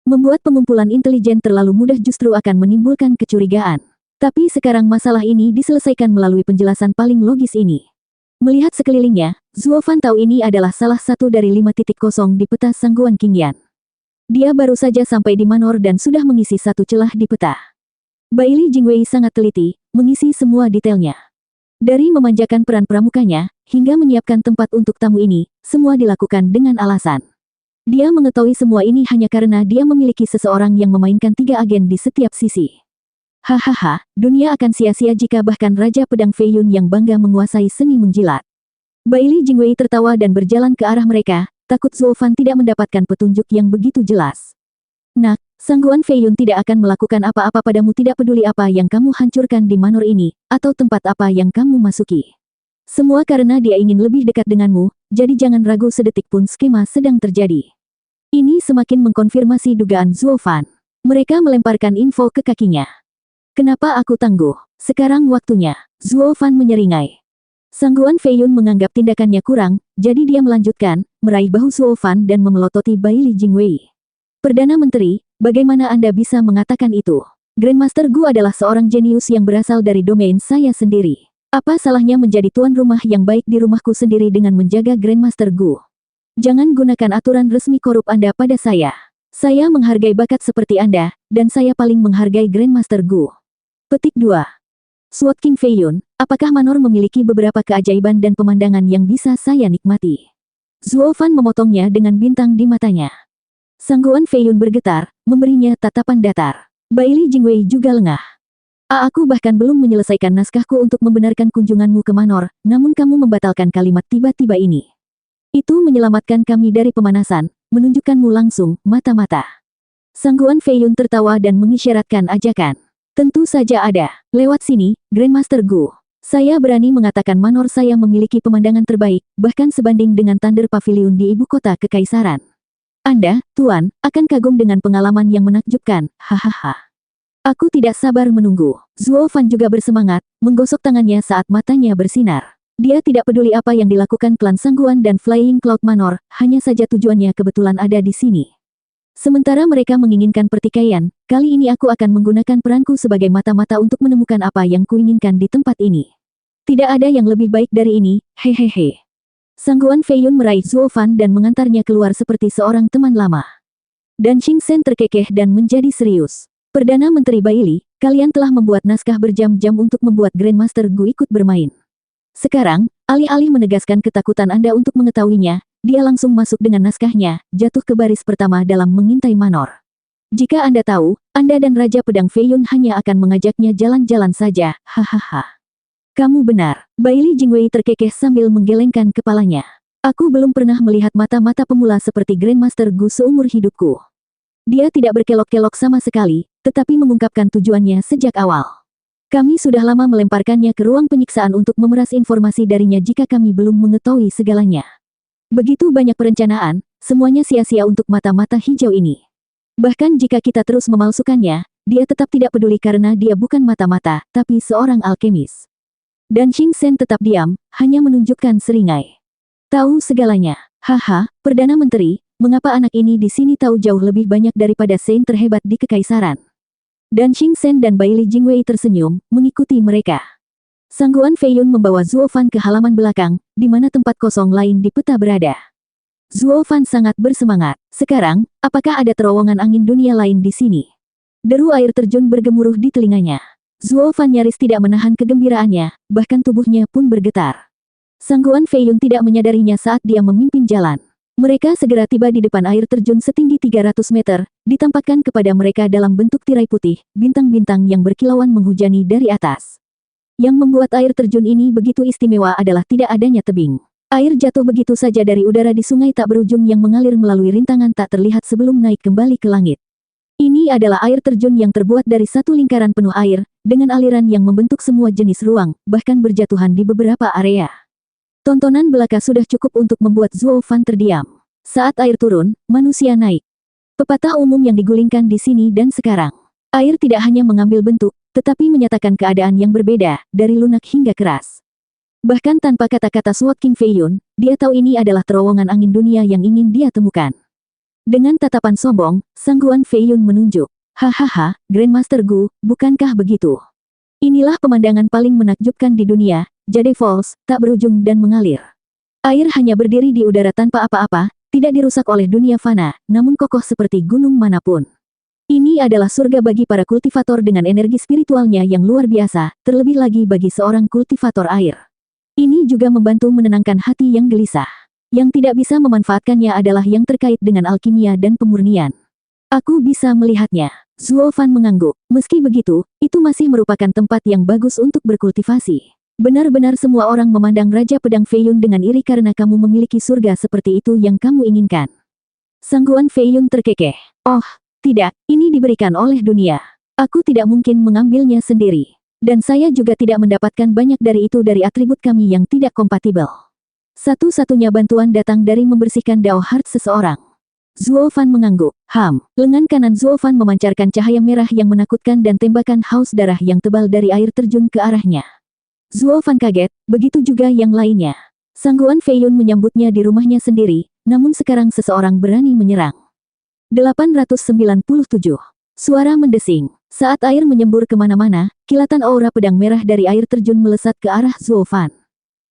Membuat pengumpulan intelijen terlalu mudah justru akan menimbulkan kecurigaan. Tapi sekarang masalah ini diselesaikan melalui penjelasan paling logis ini. Melihat sekelilingnya, Zuo Fan tahu ini adalah salah satu dari 5 titik kosong di peta Sangguan Qingyan. Dia baru saja sampai di Manor dan sudah mengisi satu celah di peta. Baili Jingwei sangat teliti, mengisi semua detailnya. Dari memanjakan peran pramukanya, hingga menyiapkan tempat untuk tamu ini, semua dilakukan dengan alasan. Dia mengetahui semua ini hanya karena dia memiliki seseorang yang memainkan 3 agen di setiap sisi. Hahaha, dunia akan sia-sia jika bahkan Raja Pedang Fei Yun yang bangga menguasai seni menjilat. Baili Jingwei tertawa dan berjalan ke arah mereka, takut Zuo Fan tidak mendapatkan petunjuk yang begitu jelas. Nak, Sangguan Fei Yun tidak akan melakukan apa-apa padamu, tidak peduli apa yang kamu hancurkan di Manor ini, atau tempat apa yang kamu masuki. Semua karena dia ingin lebih dekat denganmu, jadi jangan ragu sedetik pun skema sedang terjadi. Ini semakin mengkonfirmasi dugaan Zuo Fan. Mereka melemparkan info ke kakinya. Kenapa aku tangguh? Sekarang waktunya. Zuo Fan menyeringai. Sangguan Fei Yun menganggap tindakannya kurang, jadi dia melanjutkan, meraih bahu Zuo Fan dan memelototi Bai Li Jingwei. Perdana Menteri, bagaimana Anda bisa mengatakan itu? Grandmaster Gu adalah seorang jenius yang berasal dari domain saya sendiri. Apa salahnya menjadi tuan rumah yang baik di rumahku sendiri dengan menjaga Grandmaster Gu? Jangan gunakan aturan resmi korup Anda pada saya. Saya menghargai bakat seperti Anda, dan saya paling menghargai Grandmaster Gu. Petik 2. Sword King Fei Yun, apakah Manor memiliki beberapa keajaiban dan pemandangan yang bisa saya nikmati? Zuo Fan memotongnya dengan bintang di matanya. Sangguan Fei Yun bergetar, memberinya tatapan datar. Bai Li Jingwei juga lengah. Aku bahkan belum menyelesaikan naskahku untuk membenarkan kunjunganmu ke Manor, namun kamu membatalkan kalimat tiba-tiba ini. Itu menyelamatkan kami dari pemanasan, menunjukkanmu langsung, mata-mata. Sangguan Fei Yun tertawa dan mengisyaratkan ajakan. Tentu saja ada. Lewat sini, Grandmaster Gu. Saya berani mengatakan Manor saya memiliki pemandangan terbaik, bahkan sebanding dengan Thunder Pavilion di ibu kota kekaisaran. Anda, Tuan, akan kagum dengan pengalaman yang menakjubkan, hahaha. Aku tidak sabar menunggu. Zuo Fan juga bersemangat, menggosok tangannya saat matanya bersinar. Dia tidak peduli apa yang dilakukan klan Sangguan dan Flying Cloud Manor, hanya saja tujuannya kebetulan ada di sini. Sementara mereka menginginkan pertikaian, kali ini aku akan menggunakan peranku sebagai mata-mata untuk menemukan apa yang kuinginkan di tempat ini. Tidak ada yang lebih baik dari ini, hehehe. Sangguan Fei Yun meraih Zuo Fan dan mengantarnya keluar seperti seorang teman lama. Dan Xing Sen terkekeh dan menjadi serius. Perdana Menteri Bai Li, kalian telah membuat naskah berjam-jam untuk membuat Grandmaster Gu ikut bermain. Sekarang, alih-alih menegaskan ketakutan Anda untuk mengetahuinya, dia langsung masuk dengan naskahnya, jatuh ke baris pertama dalam mengintai Manor. Jika Anda tahu, Anda dan Raja Pedang Fei Yun hanya akan mengajaknya jalan-jalan saja, hahaha. Kamu benar. Bai Li Jingwei terkekeh sambil menggelengkan kepalanya. Aku belum pernah melihat mata-mata pemula seperti Grandmaster Gu seumur hidupku. Dia tidak berkelok-kelok sama sekali, tetapi mengungkapkan tujuannya sejak awal. Kami sudah lama melemparkannya ke ruang penyiksaan untuk memeras informasi darinya jika kami belum mengetahui segalanya. Begitu banyak perencanaan, semuanya sia-sia untuk mata-mata hijau ini. Bahkan jika kita terus memalsukannya, dia tetap tidak peduli karena dia bukan mata-mata, tapi seorang alkemis. Dan Xing Sen tetap diam, hanya menunjukkan seringai. Tahu segalanya. Haha, Perdana Menteri, mengapa anak ini di sini tahu jauh lebih banyak daripada Saint terhebat di Kekaisaran? Dan Xing Sen dan Bai Li Jingwei tersenyum, mengikuti mereka. Sangguan Fei Yun membawa Zuo Fan ke halaman belakang, di mana tempat kosong lain di peta berada. Zuo Fan sangat bersemangat. Sekarang, apakah ada terowongan angin dunia lain di sini? Deru air terjun bergemuruh di telinganya. Zuo Fan nyaris tidak menahan kegembiraannya, bahkan tubuhnya pun bergetar. Sangguan Fei Yun tidak menyadarinya saat dia memimpin jalan. Mereka segera tiba di depan air terjun setinggi 300 meter, ditampakkan kepada mereka dalam bentuk tirai putih, bintang-bintang yang berkilauan menghujani dari atas. Yang membuat air terjun ini begitu istimewa adalah tidak adanya tebing. Air jatuh begitu saja dari udara di sungai tak berujung yang mengalir melalui rintangan tak terlihat sebelum naik kembali ke langit. Ini adalah air terjun yang terbuat dari satu lingkaran penuh air, dengan aliran yang membentuk semua jenis ruang, bahkan berjatuhan di beberapa area. Tontonan belaka sudah cukup untuk membuat Zuo Fan terdiam. Saat air turun, manusia naik. Pepatah umum yang digulingkan di sini dan sekarang. Air tidak hanya mengambil bentuk, tetapi menyatakan keadaan yang berbeda, dari lunak hingga keras. Bahkan tanpa kata-kata Sword King Fei Yun, dia tahu ini adalah terowongan angin dunia yang ingin dia temukan. Dengan tatapan sombong, Sangguan Fei Yun menunjuk. Hahaha, Grandmaster Gu, bukankah begitu? Inilah pemandangan paling menakjubkan di dunia, Jade Falls, tak berujung dan mengalir. Air hanya berdiri di udara tanpa apa-apa, tidak dirusak oleh dunia fana, namun kokoh seperti gunung manapun. Ini adalah surga bagi para kultivator dengan energi spiritualnya yang luar biasa, terlebih lagi bagi seorang kultivator air. Ini juga membantu menenangkan hati yang gelisah. Yang tidak bisa memanfaatkannya adalah yang terkait dengan alkimia dan pemurnian. Aku bisa melihatnya. Zuo Fan mengangguk. Meski begitu, itu masih merupakan tempat yang bagus untuk berkultivasi. Benar-benar semua orang memandang Raja Pedang Fei Yun dengan iri karena kamu memiliki surga seperti itu yang kamu inginkan. Sangguan Fei Yun terkekeh. Oh, tidak, ini diberikan oleh dunia. Aku tidak mungkin mengambilnya sendiri. Dan saya juga tidak mendapatkan banyak dari itu dari atribut kami yang tidak kompatibel. Satu-satunya bantuan datang dari membersihkan Dao Heart seseorang. Zuo Fan mengangguk. Lengan kanan Zuo Fan memancarkan cahaya merah yang menakutkan dan tembakan haus darah yang tebal dari air terjun ke arahnya. Zuo Fan kaget, begitu juga yang lainnya. Sangguan Fei Yun menyambutnya di rumahnya sendiri, namun sekarang seseorang berani menyerang. 897. Suara mendesing. Saat air menyembur kemana-mana, kilatan aura pedang merah dari air terjun melesat ke arah Zuo Fan.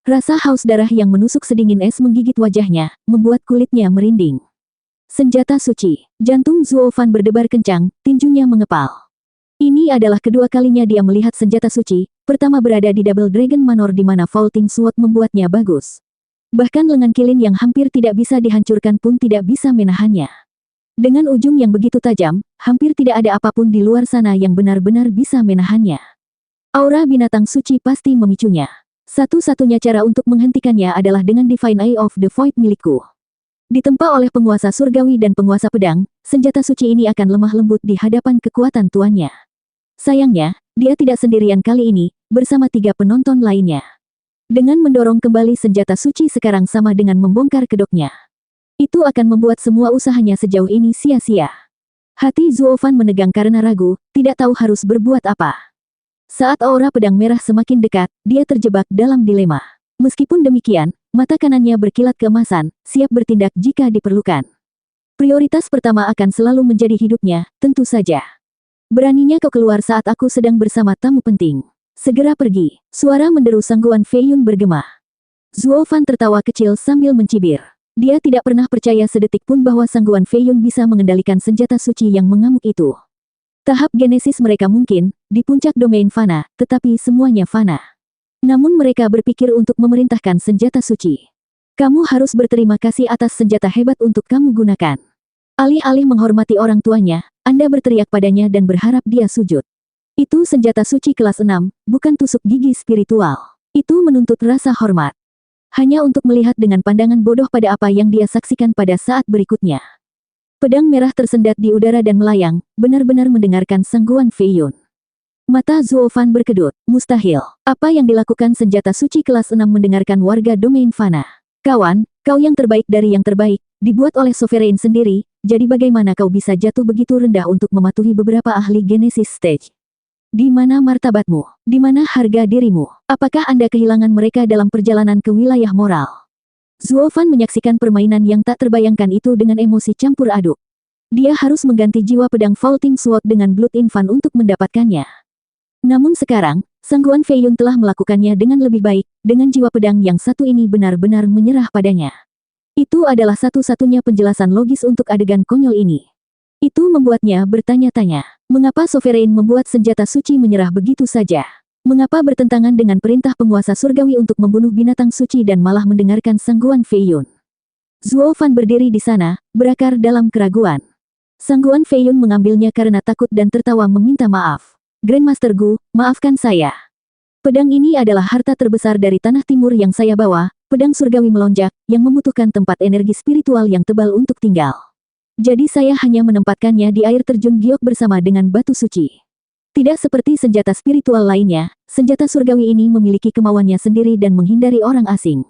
Rasa haus darah yang menusuk sedingin es menggigit wajahnya, membuat kulitnya merinding. Senjata suci. Jantung Zuo Fan berdebar kencang, tinjunya mengepal. Ini adalah kedua kalinya dia melihat senjata suci, pertama berada di Double Dragon Manor di mana Vaulting Sword membuatnya bagus. Bahkan lengan kilin yang hampir tidak bisa dihancurkan pun tidak bisa menahannya. Dengan ujung yang begitu tajam, hampir tidak ada apapun di luar sana yang benar-benar bisa menahannya. Aura binatang suci pasti memicunya. Satu-satunya cara untuk menghentikannya adalah dengan Divine Eye of the Void milikku. Ditempa oleh penguasa surgawi dan penguasa pedang, senjata suci ini akan lemah lembut di hadapan kekuatan tuannya. Sayangnya, dia tidak sendirian kali ini, bersama 3 penonton lainnya. Dengan mendorong kembali senjata suci sekarang sama dengan membongkar kedoknya. Itu akan membuat semua usahanya sejauh ini sia-sia. Hati Zuo Fan menegang karena ragu, tidak tahu harus berbuat apa. Saat aura pedang merah semakin dekat, dia terjebak dalam dilema. Meskipun demikian, mata kanannya berkilat keemasan, siap bertindak jika diperlukan. Prioritas pertama akan selalu menjadi hidupnya, tentu saja. Beraninya kau keluar saat aku sedang bersama tamu penting. Segera pergi. Suara menderu Sangguan Fei Yun bergema. Zuo Fan tertawa kecil sambil mencibir. Dia tidak pernah percaya sedetik pun bahwa Sangguan Fei Yun bisa mengendalikan senjata suci yang mengamuk itu. Tahap genesis mereka mungkin, di puncak domain fana, tetapi semuanya fana. Namun mereka berpikir untuk memerintahkan senjata suci. Kamu harus berterima kasih atas senjata hebat untuk kamu gunakan. Alih-alih menghormati orang tuanya, Anda berteriak padanya dan berharap dia sujud. Itu senjata suci kelas 6, bukan tusuk gigi spiritual. Itu menuntut rasa hormat. Hanya untuk melihat dengan pandangan bodoh pada apa yang dia saksikan pada saat berikutnya. Pedang merah tersendat di udara dan melayang, benar-benar mendengarkan Sangguan Fei Yun. Mata Zuo Fan berkedut, mustahil. Apa yang dilakukan senjata suci kelas 6 mendengarkan warga domain fana? Kawan, kau yang terbaik dari yang terbaik, dibuat oleh Sovereign sendiri, jadi bagaimana kau bisa jatuh begitu rendah untuk mematuhi beberapa ahli Genesis Stage? Di mana martabatmu? Di mana harga dirimu? Apakah Anda kehilangan mereka dalam perjalanan ke wilayah moral? Zuo Fan menyaksikan permainan yang tak terbayangkan itu dengan emosi campur aduk. Dia harus mengganti jiwa pedang Vaulting Sword dengan Blood Infant untuk mendapatkannya. Namun sekarang, Sangguan Fei Yun telah melakukannya dengan lebih baik, dengan jiwa pedang yang satu ini benar-benar menyerah padanya. Itu adalah satu-satunya penjelasan logis untuk adegan konyol ini. Itu membuatnya bertanya-tanya, mengapa Sovereign membuat senjata suci menyerah begitu saja? Mengapa bertentangan dengan perintah penguasa surgawi untuk membunuh binatang suci dan malah mendengarkan Sangguan Fei Yun? Zuo Fan berdiri di sana, berakar dalam keraguan. Sangguan Fei Yun mengambilnya karena takut dan tertawa meminta maaf. Grandmaster Gu, maafkan saya. Pedang ini adalah harta terbesar dari tanah timur yang saya bawa, pedang surgawi melonjak, yang membutuhkan tempat energi spiritual yang tebal untuk tinggal. Jadi saya hanya menempatkannya di air terjun giok bersama dengan batu suci. Tidak seperti senjata spiritual lainnya, senjata surgawi ini memiliki kemauannya sendiri dan menghindari orang asing.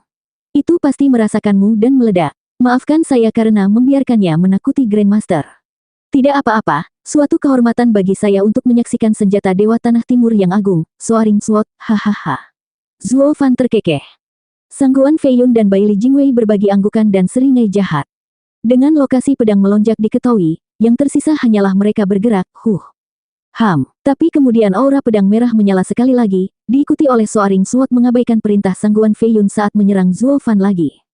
Itu pasti merasakanmu dan meledak. Maafkan saya karena membiarkannya menakuti Grandmaster. Tidak apa-apa, suatu kehormatan bagi saya untuk menyaksikan senjata Dewa Tanah Timur yang agung, Soaring Sword, hahaha. Zuo Fan terkekeh. Sangguan Fei Yun dan Bai Li Jingwei berbagi anggukan dan seringai jahat. Dengan lokasi pedang melonjak diketahui, yang tersisa hanyalah mereka bergerak, Tapi kemudian aura pedang merah menyala sekali lagi, diikuti oleh Soaring Sword mengabaikan perintah Sangguan Fei Yun saat menyerang Zuo Fan lagi.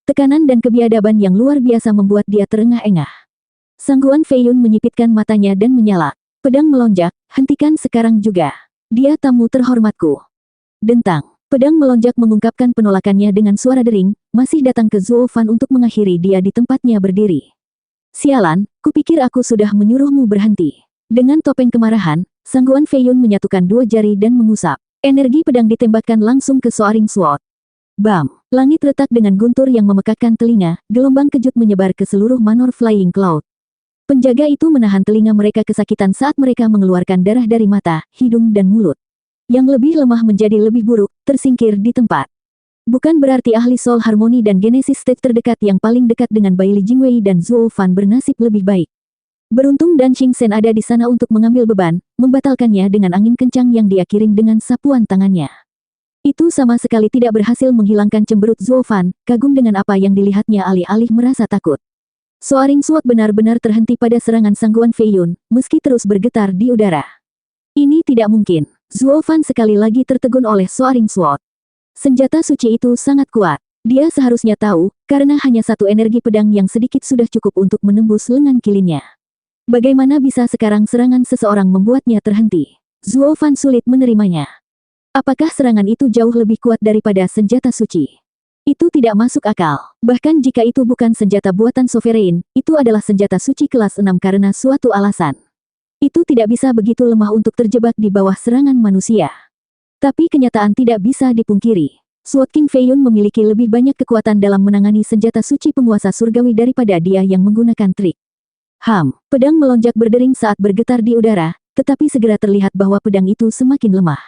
Tekanan dan kebiadaban yang luar biasa membuat dia terengah-engah. Sangguan Fei Yun menyipitkan matanya dan menyala. Pedang melonjak, hentikan sekarang juga. Dia tamu terhormatku. Dentang. Pedang melonjak mengungkapkan penolakannya dengan suara dering, masih datang ke Zuo Fan untuk mengakhiri dia di tempatnya berdiri. Sialan, kupikir aku sudah menyuruhmu berhenti. Dengan topeng kemarahan, Sangguan Fei Yun menyatukan 2 jari dan mengusap. Energi pedang ditembakkan langsung ke Soaring Sword. Bam! Langit retak dengan guntur yang memekakkan telinga, gelombang kejut menyebar ke seluruh Manor Flying Cloud. Penjaga itu menahan telinga mereka kesakitan saat mereka mengeluarkan darah dari mata, hidung dan mulut. Yang lebih lemah menjadi lebih buruk, tersingkir di tempat. Bukan berarti ahli Soul Harmony dan Genesis Stage terdekat yang paling dekat dengan Bai Li Jingwei dan Zuo Fan bernasib lebih baik. Beruntung Dan Xing Sen ada di sana untuk mengambil beban, membatalkannya dengan angin kencang yang dia kirim dengan sapuan tangannya. Itu sama sekali tidak berhasil menghilangkan cemberut Zuo Fan, kagum dengan apa yang dilihatnya alih-alih merasa takut. Soaring Sword benar-benar terhenti pada serangan Sangguan Fei Yun, meski terus bergetar di udara. Ini tidak mungkin. Zuo Fan sekali lagi tertegun oleh Soaring Sword. Senjata suci itu sangat kuat. Dia seharusnya tahu, karena hanya satu energi pedang yang sedikit sudah cukup untuk menembus lengan kilinnya. Bagaimana bisa sekarang serangan seseorang membuatnya terhenti? Zuo Fan sulit menerimanya. Apakah serangan itu jauh lebih kuat daripada senjata suci? Itu tidak masuk akal. Bahkan jika itu bukan senjata buatan Sovereign, itu adalah senjata suci kelas 6 karena suatu alasan. Itu tidak bisa begitu lemah untuk terjebak di bawah serangan manusia. Tapi kenyataan tidak bisa dipungkiri. Sword King Fei Yun memiliki lebih banyak kekuatan dalam menangani senjata suci penguasa surgawi daripada dia yang menggunakan trik. Pedang melonjak berdering saat bergetar di udara, tetapi segera terlihat bahwa pedang itu semakin lemah.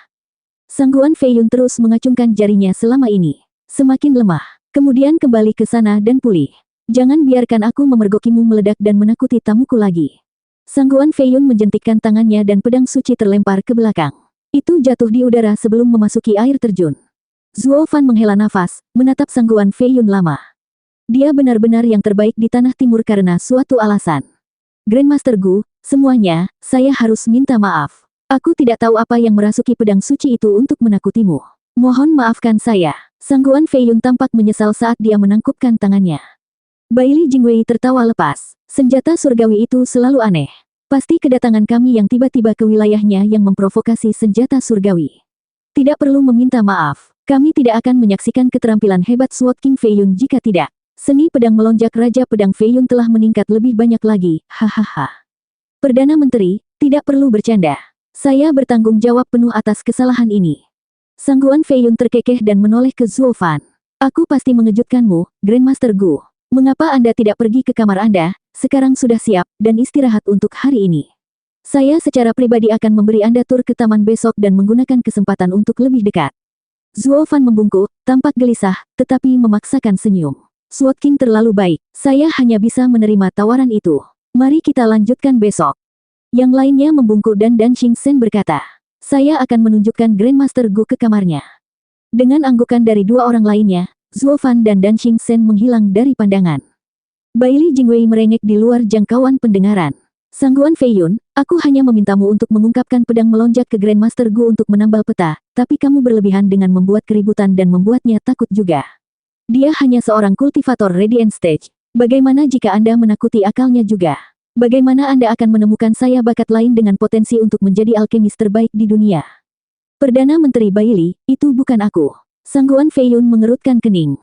Sangguan Fei Yun terus mengacungkan jarinya selama ini. Semakin lemah. Kemudian kembali ke sana dan pulih. Jangan biarkan aku memergokimu meledak dan menakuti tamuku lagi. Sangguan Fei Yun menjentikkan tangannya dan pedang suci terlempar ke belakang. Itu jatuh di udara sebelum memasuki air terjun. Zuo Fan menghela nafas, menatap Sangguan Fei Yun lama. Dia benar-benar yang terbaik di Tanah Timur karena suatu alasan. Grandmaster Gu, semuanya, saya harus minta maaf. Aku tidak tahu apa yang merasuki pedang suci itu untuk menakutimu. Mohon maafkan saya. Sangguan Fei Yun tampak menyesal saat dia menangkupkan tangannya. Bai Li Jingwei tertawa lepas. Senjata surgawi itu selalu aneh. Pasti kedatangan kami yang tiba-tiba ke wilayahnya yang memprovokasi senjata surgawi. Tidak perlu meminta maaf. Kami tidak akan menyaksikan keterampilan hebat Sword King Fei Yun jika tidak. Seni pedang melonjak Raja Pedang Fei Yun telah meningkat lebih banyak lagi. Hahaha. Perdana Menteri, tidak perlu bercanda. Saya bertanggung jawab penuh atas kesalahan ini. Sangguan Fei Yun terkekeh dan menoleh ke Zuo Fan. Aku pasti mengejutkanmu, Grandmaster Gu. Mengapa Anda tidak pergi ke kamar Anda, sekarang sudah siap, dan istirahat untuk hari ini? Saya secara pribadi akan memberi Anda tur ke taman besok dan menggunakan kesempatan untuk lebih dekat. Zuo Fan membungkuk, tampak gelisah, tetapi memaksakan senyum. Sword King terlalu baik, saya hanya bisa menerima tawaran itu. Mari kita lanjutkan besok. Yang lainnya membungkuk dan Dan Xing Sen berkata, saya akan menunjukkan Grandmaster Gu ke kamarnya. Dengan anggukan dari dua orang lainnya, Zuo Fan dan Dan Xing Sen menghilang dari pandangan. Bai Li Jingwei merengek di luar jangkauan pendengaran. Sangguan Fei Yun, aku hanya memintamu untuk mengungkapkan pedang melonjak ke Grandmaster Gu untuk menambal peta, tapi kamu berlebihan dengan membuat keributan dan membuatnya takut juga. Dia hanya seorang kultivator Radiant Stage. Bagaimana jika Anda menakuti akalnya juga? Bagaimana Anda akan menemukan saya bakat lain dengan potensi untuk menjadi alkemis terbaik di dunia? Perdana Menteri Bai Li, itu bukan aku. Sangguan Fei Yun mengerutkan kening.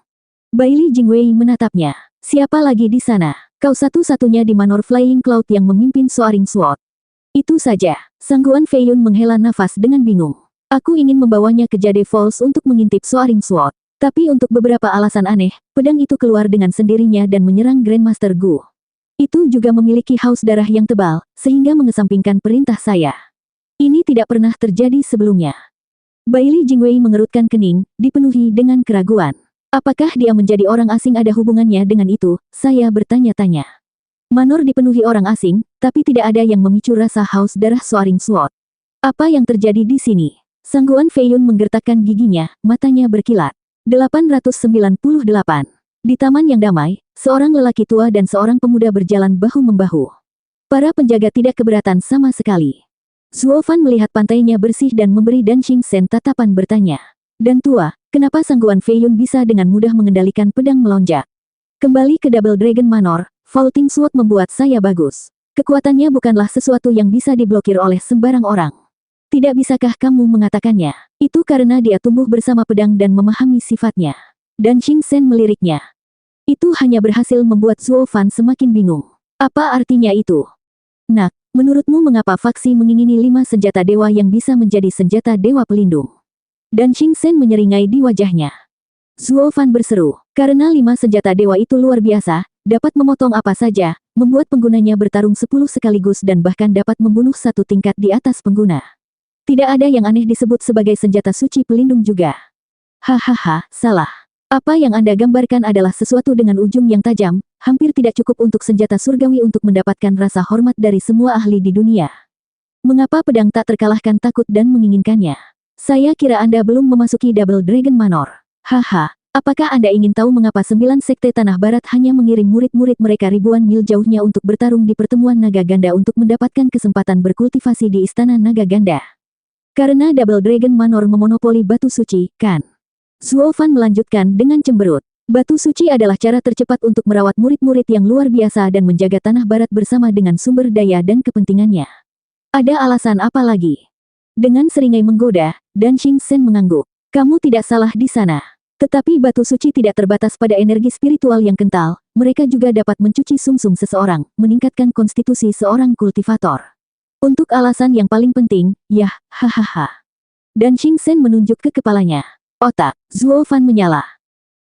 Bai Li Jingwei menatapnya. Siapa lagi di sana? Kau satu-satunya di Manor Flying Cloud yang memimpin Soaring Sword. Itu saja. Sangguan Fei Yun menghela nafas dengan bingung. Aku ingin membawanya ke Jade Falls untuk mengintip Soaring Sword. Tapi untuk beberapa alasan aneh, pedang itu keluar dengan sendirinya dan menyerang Grandmaster Gu. Itu juga memiliki haus darah yang tebal, sehingga mengesampingkan perintah saya. Ini tidak pernah terjadi sebelumnya. Bai Li Jingwei mengerutkan kening, dipenuhi dengan keraguan. Apakah dia menjadi orang asing ada hubungannya dengan itu? Saya bertanya-tanya. Manor dipenuhi orang asing, tapi tidak ada yang memicu rasa haus darah Soaring Sword. Apa yang terjadi di sini? Sangguan Fei Yun menggertakkan giginya, matanya berkilat. 898. Di taman yang damai, seorang lelaki tua dan seorang pemuda berjalan bahu-membahu. Para penjaga tidak keberatan sama sekali. Zuo Fan melihat pantainya bersih dan memberi Dan Xing Sen tatapan bertanya. Dan tua, kenapa Sangguan Fei Yun bisa dengan mudah mengendalikan pedang melonjak? Kembali ke Double Dragon Manor, Vaulting Sword membuat saya bagus. Kekuatannya bukanlah sesuatu yang bisa diblokir oleh sembarang orang. Tidak bisakah kamu mengatakannya? Itu karena dia tumbuh bersama pedang dan memahami sifatnya. Dan Xing Sen meliriknya. Itu hanya berhasil membuat Zuo Fan semakin bingung. Apa artinya itu? Nak, menurutmu mengapa faksi mengingini 5 senjata dewa yang bisa menjadi senjata dewa pelindung? Dan Xing Sen menyeringai di wajahnya. Zuo Fan berseru, karena 5 senjata dewa itu luar biasa, dapat memotong apa saja, membuat penggunanya bertarung 10 sekaligus dan bahkan dapat membunuh 1 tingkat di atas pengguna. Tidak ada yang aneh disebut sebagai senjata suci pelindung juga. Hahaha, salah. Apa yang Anda gambarkan adalah sesuatu dengan ujung yang tajam, hampir tidak cukup untuk senjata surgawi untuk mendapatkan rasa hormat dari semua ahli di dunia. Mengapa pedang tak terkalahkan takut dan menginginkannya? Saya kira Anda belum memasuki Double Dragon Manor. Haha, apakah Anda ingin tahu mengapa 9 sekte Tanah Barat hanya mengirim murid-murid mereka ribuan mil jauhnya untuk bertarung di pertemuan Naga Ganda untuk mendapatkan kesempatan berkultivasi di Istana Naga Ganda? Karena Double Dragon Manor memonopoli batu suci, kan? Zuo Fan melanjutkan dengan cemberut. Batu suci adalah cara tercepat untuk merawat murid-murid yang luar biasa dan menjaga Tanah Barat bersama dengan sumber daya dan kepentingannya. Ada alasan apa lagi? Dengan seringai menggoda, Dan Xingchen mengangguk. Kamu tidak salah di sana. Tetapi batu suci tidak terbatas pada energi spiritual yang kental, mereka juga dapat mencuci sumsum seseorang, meningkatkan konstitusi seorang kultivator. Untuk alasan yang paling penting, yah, hahaha. Dan Xingchen menunjuk ke kepalanya. Otak, Zuo Fan menyala.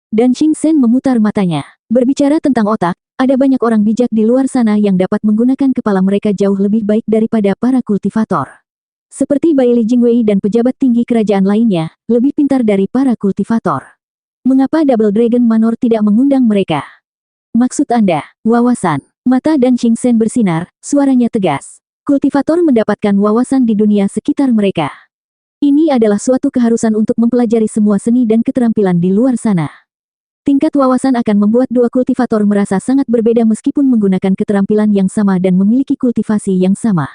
Dan Xingchen memutar matanya. Berbicara tentang otak, ada banyak orang bijak di luar sana yang dapat menggunakan kepala mereka jauh lebih baik daripada para kultivator. Seperti Baili Jingwei dan pejabat tinggi kerajaan lainnya, lebih pintar dari para kultivator. Mengapa Double Dragon Manor tidak mengundang mereka? Maksud Anda, wawasan. Mata Dan Xingchen bersinar, suaranya tegas. Kultivator mendapatkan wawasan di dunia sekitar mereka. Ini adalah suatu keharusan untuk mempelajari semua seni dan keterampilan di luar sana. Tingkat wawasan akan membuat dua kultivator merasa sangat berbeda meskipun menggunakan keterampilan yang sama dan memiliki kultivasi yang sama.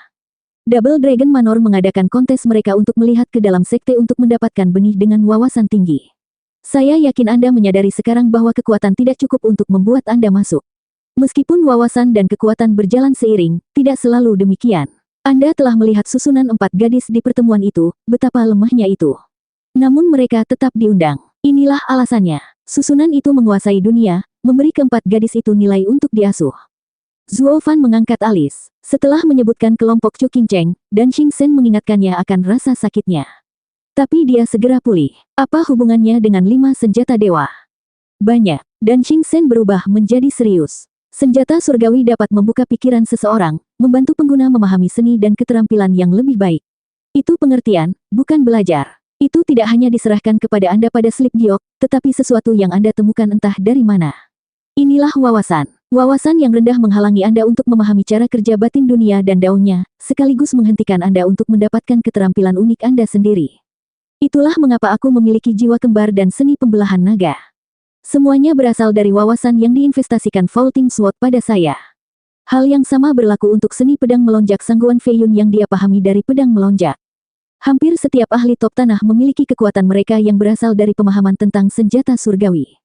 Double Dragon Manor mengadakan kontes mereka untuk melihat ke dalam sekte untuk mendapatkan benih dengan wawasan tinggi. Saya yakin Anda menyadari sekarang bahwa kekuatan tidak cukup untuk membuat Anda masuk. Meskipun wawasan dan kekuatan berjalan seiring, tidak selalu demikian. Anda telah melihat susunan 4 gadis di pertemuan itu, betapa lemahnya itu. Namun mereka tetap diundang. Inilah alasannya. Susunan itu menguasai dunia, memberi keempat gadis itu nilai untuk diasuh. Zuo Fan mengangkat alis. Setelah menyebutkan kelompok Chu Qingcheng, Dan Xingchen mengingatkannya akan rasa sakitnya. Tapi dia segera pulih. Apa hubungannya dengan 5 senjata dewa? Banyak. Dan Xingchen berubah menjadi serius. Senjata surgawi dapat membuka pikiran seseorang, membantu pengguna memahami seni dan keterampilan yang lebih baik. Itu pengertian, bukan belajar. Itu tidak hanya diserahkan kepada Anda pada slip giok, tetapi sesuatu yang Anda temukan entah dari mana. Inilah wawasan. Wawasan yang rendah menghalangi Anda untuk memahami cara kerja batin dunia dan daunnya, sekaligus menghentikan Anda untuk mendapatkan keterampilan unik Anda sendiri. Itulah mengapa aku memiliki jiwa kembar dan seni pembelahan naga. Semuanya berasal dari wawasan yang diinvestasikan Vaulting Sword pada saya. Hal yang sama berlaku untuk seni pedang melonjak Sangguan Feiyun yang dia pahami dari pedang melonjak. Hampir setiap ahli top tanah memiliki kekuatan mereka yang berasal dari pemahaman tentang senjata surgawi.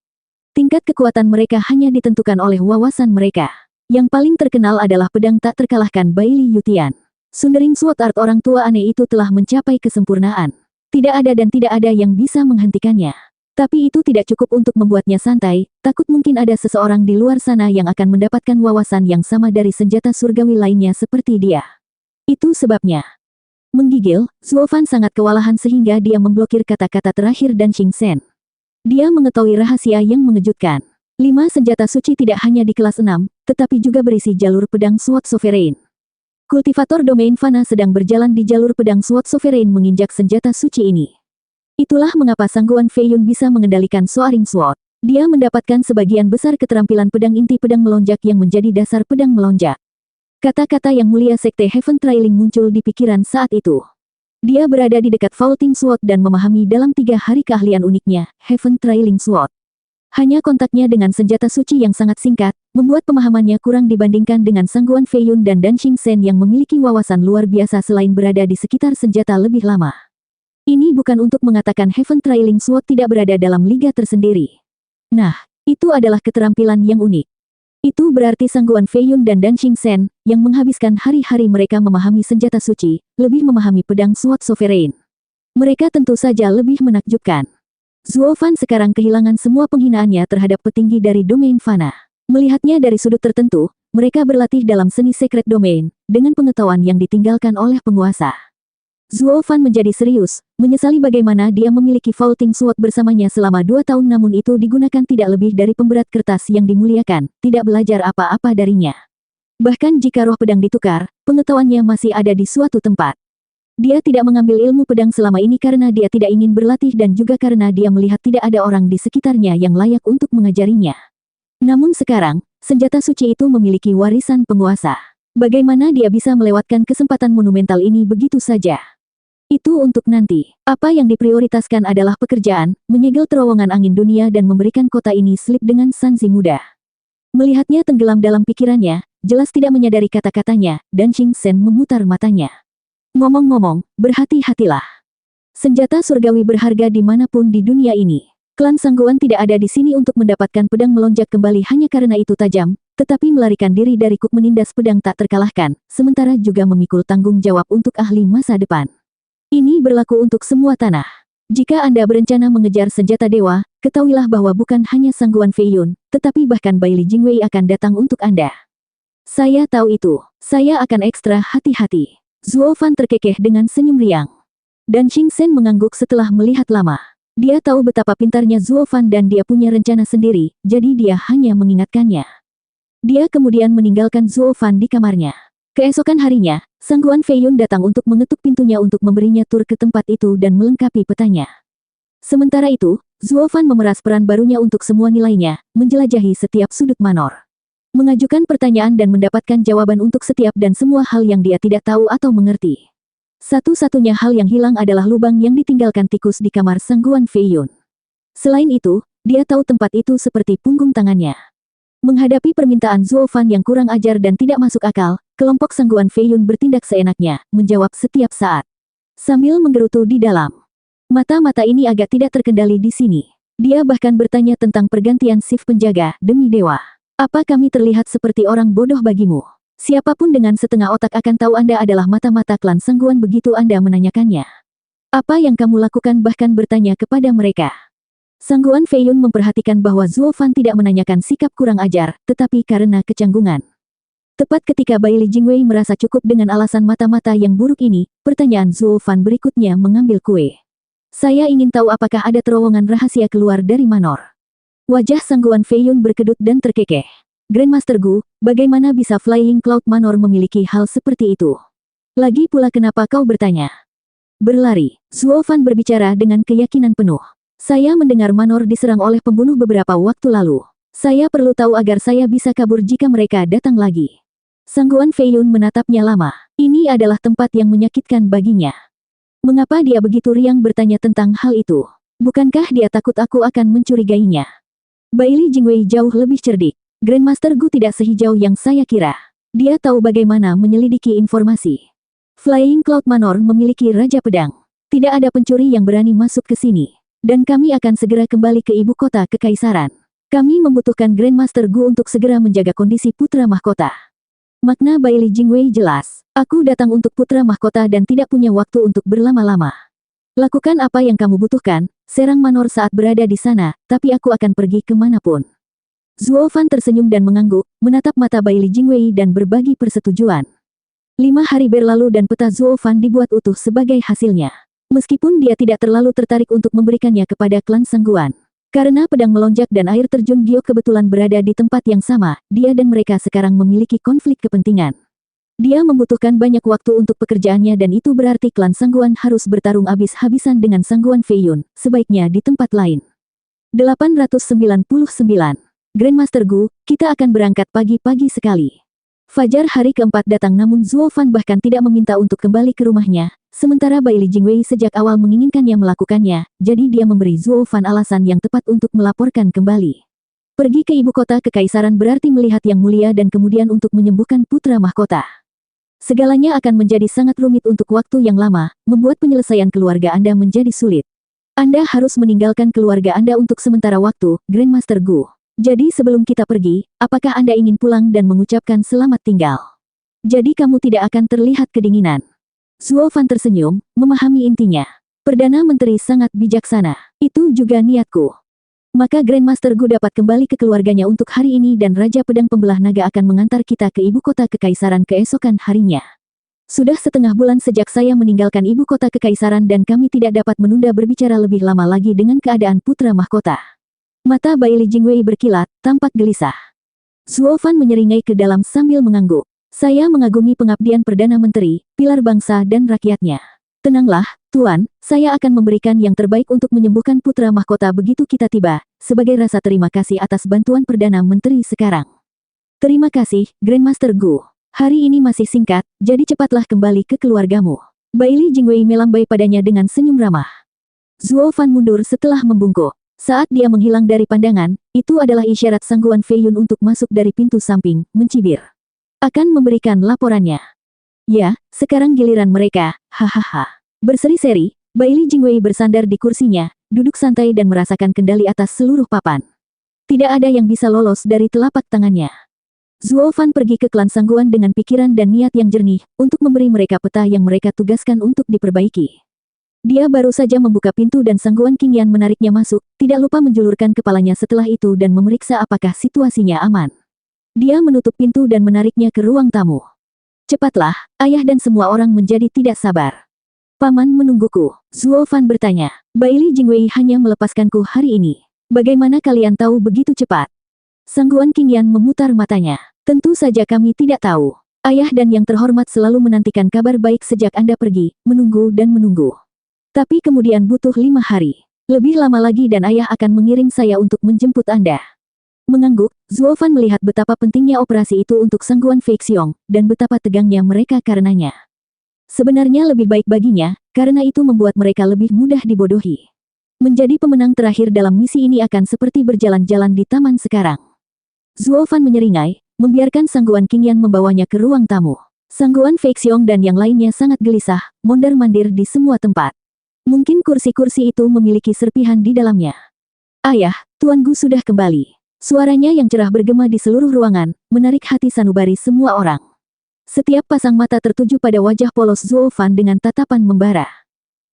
Tingkat kekuatan mereka hanya ditentukan oleh wawasan mereka. Yang paling terkenal adalah pedang tak terkalahkan Baili Yutian. Sundering Sword Art orang tua aneh itu telah mencapai kesempurnaan. Tidak ada dan tidak ada yang bisa menghentikannya. Tapi itu tidak cukup untuk membuatnya santai, takut mungkin ada seseorang di luar sana yang akan mendapatkan wawasan yang sama dari senjata surgawi lainnya seperti dia. Itu sebabnya. Menggigil, Zuo Fan sangat kewalahan sehingga dia memblokir kata-kata terakhir Dan Xingchen. Dia mengetahui rahasia yang mengejutkan. 5 senjata suci tidak hanya di kelas 6, tetapi juga berisi jalur pedang Sword Sovereign. Kultivator domain Fana sedang berjalan di jalur pedang Sword Sovereign menginjak senjata suci ini. Itulah mengapa Sangguan Feiyun bisa mengendalikan Soaring Sword. Dia mendapatkan sebagian besar keterampilan pedang inti pedang melonjak yang menjadi dasar pedang melonjak. Kata-kata yang mulia Sekte Heaven Trailing muncul di pikiran saat itu. Dia berada di dekat Vaulting Sword dan memahami dalam 3 hari keahlian uniknya, Heaven Trailing Sword. Hanya kontaknya dengan senjata suci yang sangat singkat, membuat pemahamannya kurang dibandingkan dengan Sangguan Feiyun dan Dan Xingchen yang memiliki wawasan luar biasa selain berada di sekitar senjata lebih lama. Ini bukan untuk mengatakan Heaven Trailing Sword tidak berada dalam liga tersendiri. Nah, itu adalah keterampilan yang unik. Itu berarti Sangguan Feiyun dan Dan Xingchen, yang menghabiskan hari-hari mereka memahami senjata suci, lebih memahami pedang Sword Sovereign. Mereka tentu saja lebih menakjubkan. Zuo Fan sekarang kehilangan semua penghinaannya terhadap petinggi dari domain Fana. Melihatnya dari sudut tertentu, mereka berlatih dalam seni secret domain, dengan pengetahuan yang ditinggalkan oleh penguasa. Zuo Fan menjadi serius, menyesali bagaimana dia memiliki Vaulting Sword bersamanya selama 2 tahun namun itu digunakan tidak lebih dari pemberat kertas yang dimuliakan, tidak belajar apa-apa darinya. Bahkan jika roh pedang ditukar, pengetahuannya masih ada di suatu tempat. Dia tidak mengambil ilmu pedang selama ini karena dia tidak ingin berlatih dan juga karena dia melihat tidak ada orang di sekitarnya yang layak untuk mengajarinya. Namun sekarang, senjata suci itu memiliki warisan penguasa. Bagaimana dia bisa melewatkan kesempatan monumental ini begitu saja? Itu untuk nanti. Apa yang diprioritaskan adalah pekerjaan, menyegel terowongan angin dunia dan memberikan kota ini slip dengan Sanzi muda. Melihatnya tenggelam dalam pikirannya, jelas tidak menyadari kata-katanya, dan Ching Sen memutar matanya. Ngomong-ngomong, berhati-hatilah. Senjata surgawi berharga dimanapun di dunia ini. Klan Sangguan tidak ada di sini untuk mendapatkan pedang melonjak kembali hanya karena itu tajam, tetapi melarikan diri dari kuk menindas pedang tak terkalahkan, sementara juga memikul tanggung jawab untuk ahli masa depan. Ini berlaku untuk semua tanah. Jika Anda berencana mengejar senjata dewa, ketahuilah bahwa bukan hanya Sangguan Feiyun, tetapi bahkan Baili Jingwei akan datang untuk Anda. Saya tahu itu. Saya akan ekstra hati-hati. Zuo Fan terkekeh dengan senyum riang. Dan Ching Sen mengangguk setelah melihat lama. Dia tahu betapa pintarnya Zuo Fan dan dia punya rencana sendiri, jadi dia hanya mengingatkannya. Dia kemudian meninggalkan Zuo Fan di kamarnya. Keesokan harinya, Sangguan Feiyun datang untuk mengetuk pintunya untuk memberinya tur ke tempat itu dan melengkapi petanya. Sementara itu, Zuo Fan memeras peran barunya untuk semua nilainya, menjelajahi setiap sudut manor. Mengajukan pertanyaan dan mendapatkan jawaban untuk setiap dan semua hal yang dia tidak tahu atau mengerti. Satu-satunya hal yang hilang adalah lubang yang ditinggalkan tikus di kamar Sangguan Feiyun. Selain itu, dia tahu tempat itu seperti punggung tangannya. Menghadapi permintaan Zuo Fan yang kurang ajar dan tidak masuk akal, kelompok Sangguan Feiyun bertindak seenaknya, menjawab setiap saat. Sambil menggerutu di dalam. Mata-mata ini agak tidak terkendali di sini. Dia bahkan bertanya tentang pergantian shift penjaga, demi dewa. Apa kami terlihat seperti orang bodoh bagimu? Siapapun dengan setengah otak akan tahu Anda adalah mata-mata klan Sangguan begitu Anda menanyakannya. Apa yang kamu lakukan bahkan bertanya kepada mereka? Sangguan Feiyun memperhatikan bahwa Zuo Fan tidak menanyakan sikap kurang ajar, tetapi karena kecanggungan. Tepat ketika Baili Jingwei merasa cukup dengan alasan mata-mata yang buruk ini, pertanyaan Zuo Fan berikutnya mengambil kue. Saya ingin tahu apakah ada terowongan rahasia keluar dari manor. Wajah Sangguan Feiyun berkedut dan terkekeh. Grandmaster Gu, bagaimana bisa Flying Cloud Manor memiliki hal seperti itu? Lagi pula kenapa kau bertanya? Berlari, Zuo Fan berbicara dengan keyakinan penuh. Saya mendengar Manor diserang oleh pembunuh beberapa waktu lalu. Saya perlu tahu agar saya bisa kabur jika mereka datang lagi. Sangguan Feiyun menatapnya lama. Ini adalah tempat yang menyakitkan baginya. Mengapa dia begitu riang bertanya tentang hal itu? Bukankah dia takut aku akan mencurigainya? Baili Jingwei jauh lebih cerdik. Grandmaster Gu tidak sehijau yang saya kira. Dia tahu bagaimana menyelidiki informasi. Flying Cloud Manor memiliki Raja Pedang. Tidak ada pencuri yang berani masuk ke sini. Dan kami akan segera kembali ke ibu kota kekaisaran. Kami membutuhkan Grandmaster Gu untuk segera menjaga kondisi putra mahkota. Makna Baili Jingwei jelas. Aku datang untuk putra mahkota dan tidak punya waktu untuk berlama-lama. Lakukan apa yang kamu butuhkan, serang Manor saat berada di sana, tapi aku akan pergi kemanapun. Zuo Fan tersenyum dan mengangguk, menatap mata Baili Jingwei dan berbagi persetujuan. 5 hari berlalu dan peta Zuo Fan dibuat utuh sebagai hasilnya. Meskipun dia tidak terlalu tertarik untuk memberikannya kepada klan Sangguan. Karena pedang melonjak dan air terjun giok kebetulan berada di tempat yang sama, dia dan mereka sekarang memiliki konflik kepentingan. Dia membutuhkan banyak waktu untuk pekerjaannya dan itu berarti klan Sangguan harus bertarung habis-habisan dengan Sangguan Feiyun, sebaiknya di tempat lain. 899. Grandmaster Gu, kita akan berangkat pagi-pagi sekali. Fajar hari keempat datang namun Zuo Fan bahkan tidak meminta untuk kembali ke rumahnya, sementara Baili Jingwei sejak awal menginginkannya melakukannya, jadi dia memberi Zuo Fan alasan yang tepat untuk melaporkan kembali. Pergi ke ibu kota kekaisaran berarti melihat yang mulia dan kemudian untuk menyembuhkan putra mahkota. Segalanya akan menjadi sangat rumit untuk waktu yang lama, membuat penyelesaian keluarga Anda menjadi sulit. Anda harus meninggalkan keluarga Anda untuk sementara waktu, Grandmaster Gu. Jadi sebelum kita pergi, apakah Anda ingin pulang dan mengucapkan selamat tinggal? Jadi kamu tidak akan terlihat kedinginan. Zuo Fan tersenyum, memahami intinya. Perdana Menteri sangat bijaksana. Itu juga niatku. Maka Grandmaster Gu dapat kembali ke keluarganya untuk hari ini dan Raja Pedang Pembelah Naga akan mengantar kita ke ibu kota kekaisaran keesokan harinya. Sudah setengah bulan sejak saya meninggalkan ibu kota kekaisaran dan kami tidak dapat menunda berbicara lebih lama lagi dengan keadaan putra mahkota. Mata Baili Jingwei berkilat, tampak gelisah. Zuo Fan menyeringai ke dalam sambil mengangguk. Saya mengagumi pengabdian Perdana Menteri, pilar bangsa dan rakyatnya. Tenanglah, Tuan, saya akan memberikan yang terbaik untuk menyembuhkan putra mahkota begitu kita tiba, sebagai rasa terima kasih atas bantuan Perdana Menteri sekarang. Terima kasih, Grandmaster Gu. Hari ini masih singkat, jadi cepatlah kembali ke keluargamu. Bailey Jingwei melambai padanya dengan senyum ramah. Zuo Fan mundur setelah membungkuk. Saat dia menghilang dari pandangan, itu adalah isyarat Sangguan Fei Yun untuk masuk dari pintu samping, mencibir. Akan memberikan laporannya. Ya, sekarang giliran mereka, hahaha. Berseri-seri, Bailey Jingwei bersandar di kursinya, duduk santai dan merasakan kendali atas seluruh papan. Tidak ada yang bisa lolos dari telapak tangannya. Zuo Fan pergi ke klan Sangguan dengan pikiran dan niat yang jernih, untuk memberi mereka peta yang mereka tugaskan untuk diperbaiki. Dia baru saja membuka pintu dan Sangguan Qingyan menariknya masuk, tidak lupa menjulurkan kepalanya setelah itu dan memeriksa apakah situasinya aman. Dia menutup pintu dan menariknya ke ruang tamu. Cepatlah, ayah dan semua orang menjadi tidak sabar. Paman menungguku, Zuo Fan bertanya. Bailey Jingwei hanya melepaskanku hari ini. Bagaimana kalian tahu begitu cepat? Sangguan Qingyan memutar matanya. Tentu saja kami tidak tahu. Ayah dan yang terhormat selalu menantikan kabar baik sejak Anda pergi, menunggu dan menunggu. Tapi kemudian butuh 5 hari. Lebih lama lagi dan ayah akan mengiring saya untuk menjemput Anda. Mengangguk, Zuo Fan melihat betapa pentingnya operasi itu untuk Sangguan Feixiong, dan betapa tegangnya mereka karenanya. Sebenarnya lebih baik baginya, karena itu membuat mereka lebih mudah dibodohi. Menjadi pemenang terakhir dalam misi ini akan seperti berjalan-jalan di taman sekarang. Zuo Fan menyeringai, membiarkan Sangguan Qingyan membawanya ke ruang tamu. Sangguan Feixiong dan yang lainnya sangat gelisah, mondar-mandir di semua tempat. Mungkin kursi-kursi itu memiliki serpihan di dalamnya. Ayah, Tuan Gu sudah kembali. Suaranya yang cerah bergema di seluruh ruangan, menarik hati sanubari semua orang. Setiap pasang mata tertuju pada wajah polos Zuo Fan dengan tatapan membara.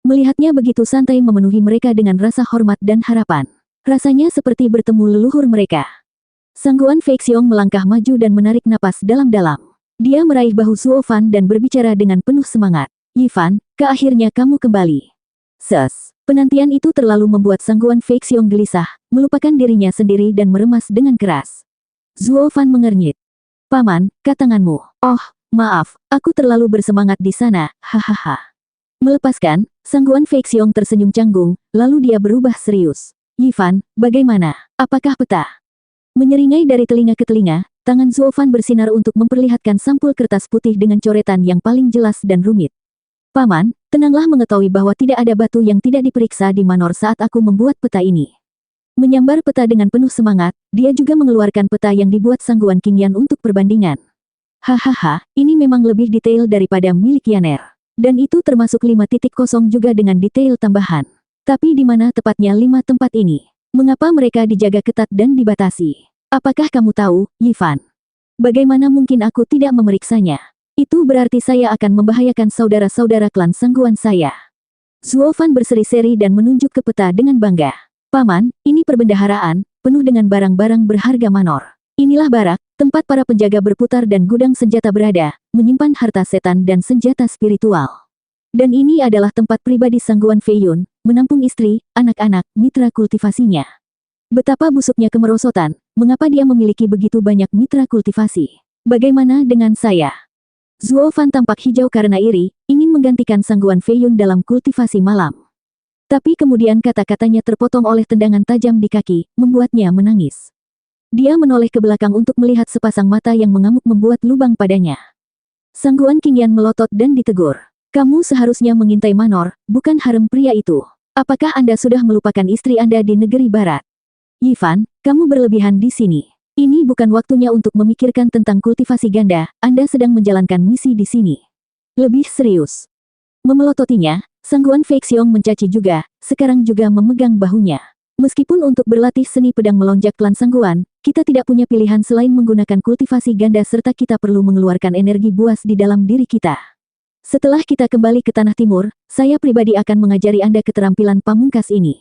Melihatnya begitu santai memenuhi mereka dengan rasa hormat dan harapan. Rasanya seperti bertemu leluhur mereka. Sangguan Feixiong melangkah maju dan menarik napas dalam-dalam. Dia meraih bahu Zuo Fan dan berbicara dengan penuh semangat. Yifan, akhirnya kamu kembali. Penantian itu terlalu membuat Sangguan Feixiong gelisah, melupakan dirinya sendiri dan meremas dengan keras. Zuo Fan mengernyit. Paman, tanganmu. Oh, maaf, aku terlalu bersemangat di sana, hahaha. Melepaskan, Sangguan Feixiong tersenyum canggung, lalu dia berubah serius. Yifan, bagaimana? Apakah peta? Menyeringai dari telinga ke telinga, tangan Zuo Fan bersinar untuk memperlihatkan sampul kertas putih dengan coretan yang paling jelas dan rumit. Paman, tenanglah mengetahui bahwa tidak ada batu yang tidak diperiksa di Manor saat aku membuat peta ini. Menyambar peta dengan penuh semangat, dia juga mengeluarkan peta yang dibuat Sangguan Qingyan untuk perbandingan. Hahaha, ini memang lebih detail daripada milik Yaner. Dan itu termasuk 5 titik kosong juga dengan detail tambahan. Tapi di mana tepatnya 5 tempat ini? Mengapa mereka dijaga ketat dan dibatasi? Apakah kamu tahu, Yifan? Bagaimana mungkin aku tidak memeriksanya? Itu berarti saya akan membahayakan saudara-saudara klan Sangguan saya. Zuo Fan berseri-seri dan menunjuk ke peta dengan bangga. Paman, ini perbendaharaan, penuh dengan barang-barang berharga Manor. Inilah barak, tempat para penjaga berputar dan gudang senjata berada, menyimpan harta setan dan senjata spiritual. Dan ini adalah tempat pribadi Sangguan Fei Yun, menampung istri, anak-anak, mitra kultivasinya. Betapa busuknya kemerosotan, mengapa dia memiliki begitu banyak mitra kultivasi? Bagaimana dengan saya? Zuo Fan tampak hijau karena iri, ingin menggantikan Sangguan Fei Yun dalam kultivasi malam. Tapi kemudian kata-katanya terpotong oleh tendangan tajam di kaki, membuatnya menangis. Dia menoleh ke belakang untuk melihat sepasang mata yang mengamuk membuat lubang padanya. Sangguan Qingyan melotot dan ditegur. Kamu seharusnya mengintai Manor, bukan harem pria itu. Apakah Anda sudah melupakan istri Anda di negeri barat? Yifan, kamu berlebihan di sini. Ini bukan waktunya untuk memikirkan tentang kultivasi ganda, Anda sedang menjalankan misi di sini. Lebih serius. Memelototinya, Sangguan Feixiong mencaci juga, sekarang juga memegang bahunya. Meskipun untuk berlatih seni pedang melonjak klan Sangguan, kita tidak punya pilihan selain menggunakan kultivasi ganda serta kita perlu mengeluarkan energi buas di dalam diri kita. Setelah kita kembali ke Tanah Timur, saya pribadi akan mengajari Anda keterampilan pamungkas ini.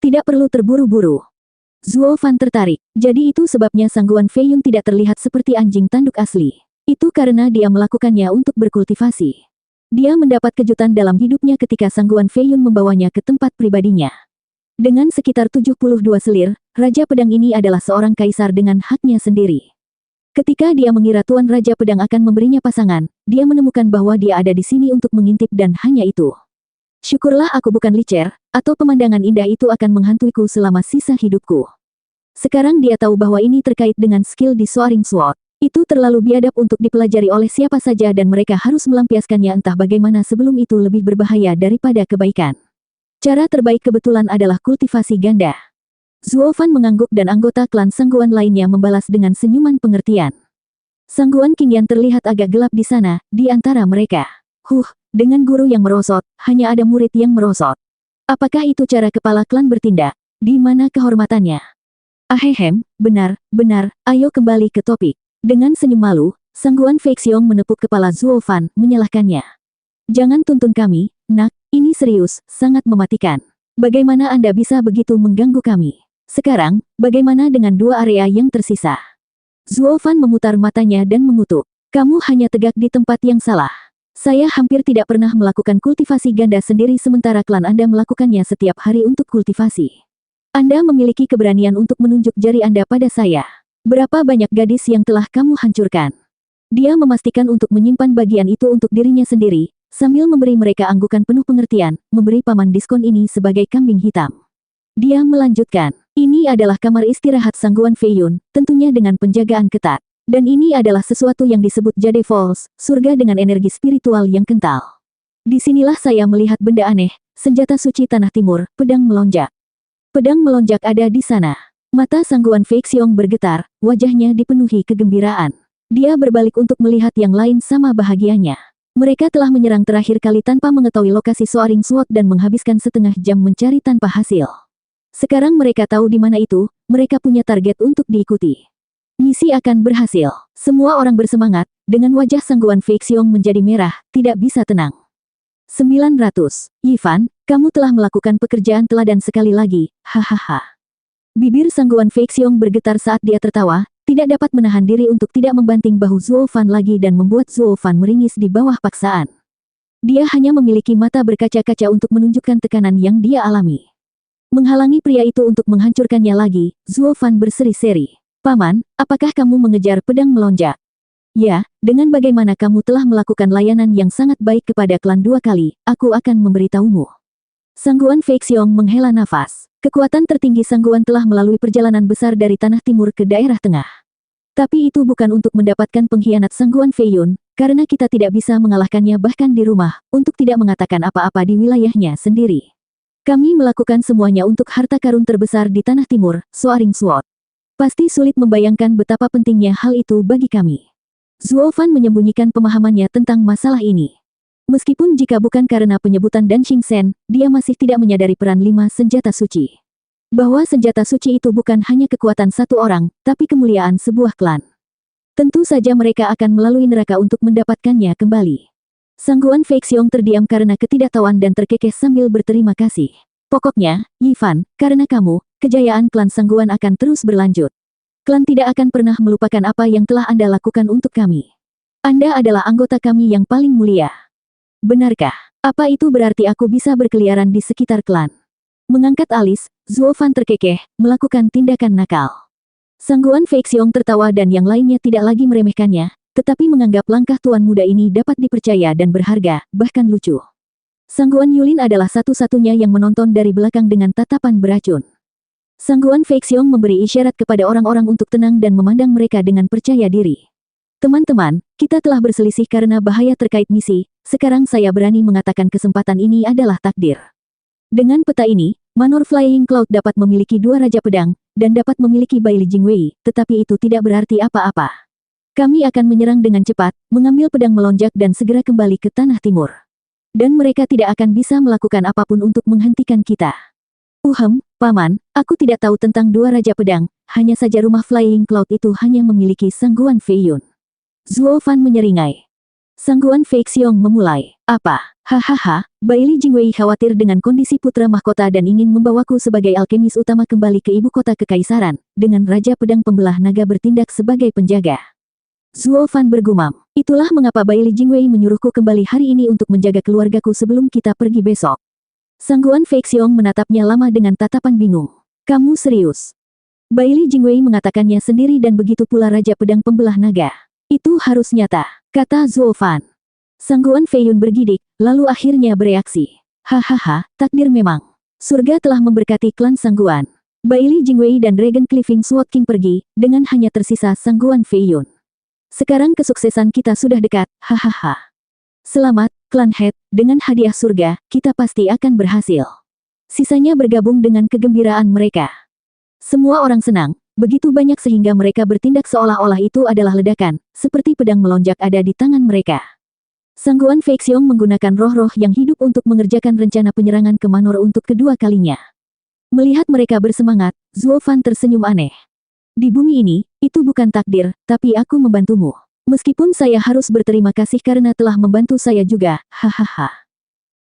Tidak perlu terburu-buru. Zuo Fan tertarik. Jadi itu sebabnya Sangguan Fei Yun tidak terlihat seperti anjing tanduk asli. Itu karena dia melakukannya untuk berkultivasi. Dia mendapat kejutan dalam hidupnya ketika Sangguan Fei Yun membawanya ke tempat pribadinya. Dengan sekitar 72 selir, Raja Pedang ini adalah seorang kaisar dengan haknya sendiri. Ketika dia mengira Tuan Raja Pedang akan memberinya pasangan, dia menemukan bahwa dia ada di sini untuk mengintip dan hanya itu. Syukurlah aku bukan licer, atau pemandangan indah itu akan menghantuiku selama sisa hidupku. Sekarang dia tahu bahwa ini terkait dengan skill di Soaring Sword. Itu terlalu biadab untuk dipelajari oleh siapa saja dan mereka harus melampiaskannya entah bagaimana sebelum itu lebih berbahaya daripada kebaikan. Cara terbaik kebetulan adalah kultivasi ganda. Zuofan mengangguk dan anggota klan Sangguan lainnya membalas dengan senyuman pengertian. Sangguan Qingyan terlihat agak gelap di sana, di antara mereka. Dengan guru yang merosot, hanya ada murid yang merosot. Apakah itu cara kepala klan bertindak? Di mana kehormatannya? Ahehem, benar, ayo kembali ke topik. Dengan senyum malu, Sangguan Feixiong menepuk kepala Zuofan, menyalahkannya. Jangan tuntun kami, nak, ini serius, sangat mematikan. Bagaimana Anda bisa begitu mengganggu kami? Sekarang, bagaimana dengan dua area yang tersisa? Zuofan memutar matanya dan mengutuk. Kamu hanya tegak di tempat yang salah. Saya hampir tidak pernah melakukan kultivasi ganda sendiri sementara klan Anda melakukannya setiap hari untuk kultivasi. Anda memiliki keberanian untuk menunjuk jari Anda pada saya. Berapa banyak gadis yang telah kamu hancurkan? Dia memastikan untuk menyimpan bagian itu untuk dirinya sendiri, sambil memberi mereka anggukan penuh pengertian, memberi paman diskon ini sebagai kambing hitam. Dia melanjutkan, ini adalah kamar istirahat Sangguan Feiyun, tentunya dengan penjagaan ketat. Dan ini adalah sesuatu yang disebut Jade Falls, surga dengan energi spiritual yang kental. Disinilah saya melihat benda aneh, senjata suci tanah timur, pedang melonjak. Pedang melonjak ada di sana. Mata Sangguan Feixiong bergetar, wajahnya dipenuhi kegembiraan. Dia berbalik untuk melihat yang lain sama bahagianya. Mereka telah menyerang terakhir kali tanpa mengetahui lokasi Soaring Sword dan menghabiskan setengah jam mencari tanpa hasil. Sekarang mereka tahu di mana itu, mereka punya target untuk diikuti. Misi akan berhasil. Semua orang bersemangat, dengan wajah Sangguan Feixiong menjadi merah, tidak bisa tenang. 900. Yifan, kamu telah melakukan pekerjaan teladan sekali lagi, hahaha. Bibir Sangguan Feixiong bergetar saat dia tertawa, tidak dapat menahan diri untuk tidak membanting bahu Zuofan lagi dan membuat Zuofan meringis di bawah paksaan. Dia hanya memiliki mata berkaca-kaca untuk menunjukkan tekanan yang dia alami. Menghalangi pria itu untuk menghancurkannya lagi, Zuofan berseri-seri. Paman, apakah kamu mengejar pedang melonjak? Ya, dengan bagaimana kamu telah melakukan layanan yang sangat baik kepada klan 2 kali, aku akan memberitahumu. Sangguan Feixiong menghela nafas. Kekuatan tertinggi Sangguan telah melalui perjalanan besar dari tanah timur ke daerah tengah. Tapi itu bukan untuk mendapatkan pengkhianat Sangguan Feiyun, karena kita tidak bisa mengalahkannya bahkan di rumah, untuk tidak mengatakan apa-apa di wilayahnya sendiri. Kami melakukan semuanya untuk harta karun terbesar di tanah timur, Soaring Sword. Pasti sulit membayangkan betapa pentingnya hal itu bagi kami. Zuofan menyembunyikan pemahamannya tentang masalah ini. Meskipun jika bukan karena penyebutan Dan Xingsen, dia masih tidak menyadari peran 5 senjata suci. Bahwa senjata suci itu bukan hanya kekuatan satu orang, tapi kemuliaan sebuah klan. Tentu saja mereka akan melalui neraka untuk mendapatkannya kembali. Sangguan Feixiong terdiam karena ketidaktahuan dan terkekeh sambil berterima kasih. Pokoknya, Yifan, karena kamu, kejayaan klan Sangguan akan terus berlanjut. Klan tidak akan pernah melupakan apa yang telah Anda lakukan untuk kami. Anda adalah anggota kami yang paling mulia. Benarkah? Apa itu berarti aku bisa berkeliaran di sekitar klan? Mengangkat alis, Zuofan terkekeh, melakukan tindakan nakal. Sangguan Feixiong tertawa dan yang lainnya tidak lagi meremehkannya, tetapi menganggap langkah tuan muda ini dapat dipercaya dan berharga, bahkan lucu. Sangguan Yulin adalah satu-satunya yang menonton dari belakang dengan tatapan beracun. Sangguan Feixiong memberi isyarat kepada orang-orang untuk tenang dan memandang mereka dengan percaya diri. Teman-teman, kita telah berselisih karena bahaya terkait misi, sekarang saya berani mengatakan kesempatan ini adalah takdir. Dengan peta ini, Manor Flying Cloud dapat memiliki 2 Raja Pedang, dan dapat memiliki Bai Li Jingwei, tetapi itu tidak berarti apa-apa. Kami akan menyerang dengan cepat, mengambil pedang melonjak dan segera kembali ke Tanah Timur. Dan mereka tidak akan bisa melakukan apapun untuk menghentikan kita. Paman, aku tidak tahu tentang 2 Raja Pedang, hanya saja rumah Flying Cloud itu hanya memiliki Sangguan Feiyun. Zuofan menyeringai. Sangguan Feixiong memulai. Apa? Hahaha, Bai Li Jingwei khawatir dengan kondisi putra mahkota dan ingin membawaku sebagai alkemis utama kembali ke ibu kota kekaisaran, dengan Raja Pedang Pembelah Naga bertindak sebagai penjaga. Zuofan bergumam. Itulah mengapa Bai Li Jingwei menyuruhku kembali hari ini untuk menjaga keluargaku sebelum kita pergi besok. Sangguan Feixiong menatapnya lama dengan tatapan bingung. Kamu serius? Bai Li Jingwei mengatakannya sendiri dan begitu pula Raja Pedang Pembelah Naga. Itu harus nyata, kata Zuofan. Sangguan Feiyun bergidik, lalu akhirnya bereaksi. Hahaha, takdir memang. Surga telah memberkati klan Sangguan. Bailey Jingwei dan Dragon Cliffing Sword King pergi, dengan hanya tersisa Sangguan Feiyun. Sekarang kesuksesan kita sudah dekat, hahaha. Selamat, klan Head, dengan hadiah surga, kita pasti akan berhasil. Sisanya bergabung dengan kegembiraan mereka. Semua orang senang, begitu banyak sehingga mereka bertindak seolah-olah itu adalah ledakan, seperti pedang melonjak ada di tangan mereka. Sangguan Feixiong menggunakan roh-roh yang hidup untuk mengerjakan rencana penyerangan ke Manor untuk kedua kalinya. Melihat mereka bersemangat, Zuofan tersenyum aneh. Di bumi ini, itu bukan takdir, tapi aku membantumu. Meskipun saya harus berterima kasih karena telah membantu saya juga, hahaha.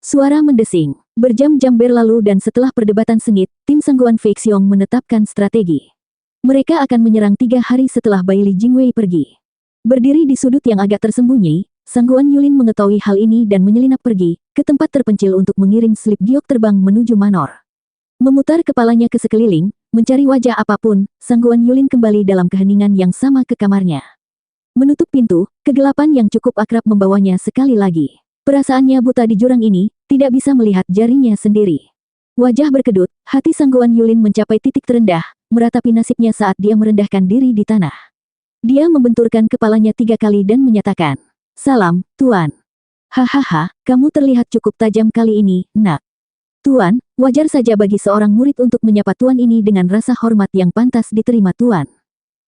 Suara mendesing. Berjam-jam berlalu dan setelah perdebatan sengit, tim Sangguan Feixiong menetapkan strategi. Mereka akan menyerang 3 hari setelah Bailey Jingwei pergi. Berdiri di sudut yang agak tersembunyi, Sangguan Yulin mengetahui hal ini dan menyelinap pergi ke tempat terpencil untuk mengirim slip giok terbang menuju Manor. Memutar kepalanya ke sekeliling, mencari wajah apapun, Sangguan Yulin kembali dalam keheningan yang sama ke kamarnya. Menutup pintu, kegelapan yang cukup akrab membawanya sekali lagi. Perasaannya buta di jurang ini, tidak bisa melihat jarinya sendiri. Wajah berkedut, hati Sangguan Yulin mencapai titik terendah, meratapi nasibnya saat dia merendahkan diri di tanah. Dia membenturkan kepalanya 3 kali dan menyatakan, "Salam, Tuan." Hahaha, kamu terlihat cukup tajam kali ini, nak. Tuan, wajar saja bagi seorang murid untuk menyapa Tuan ini dengan rasa hormat yang pantas diterima Tuan.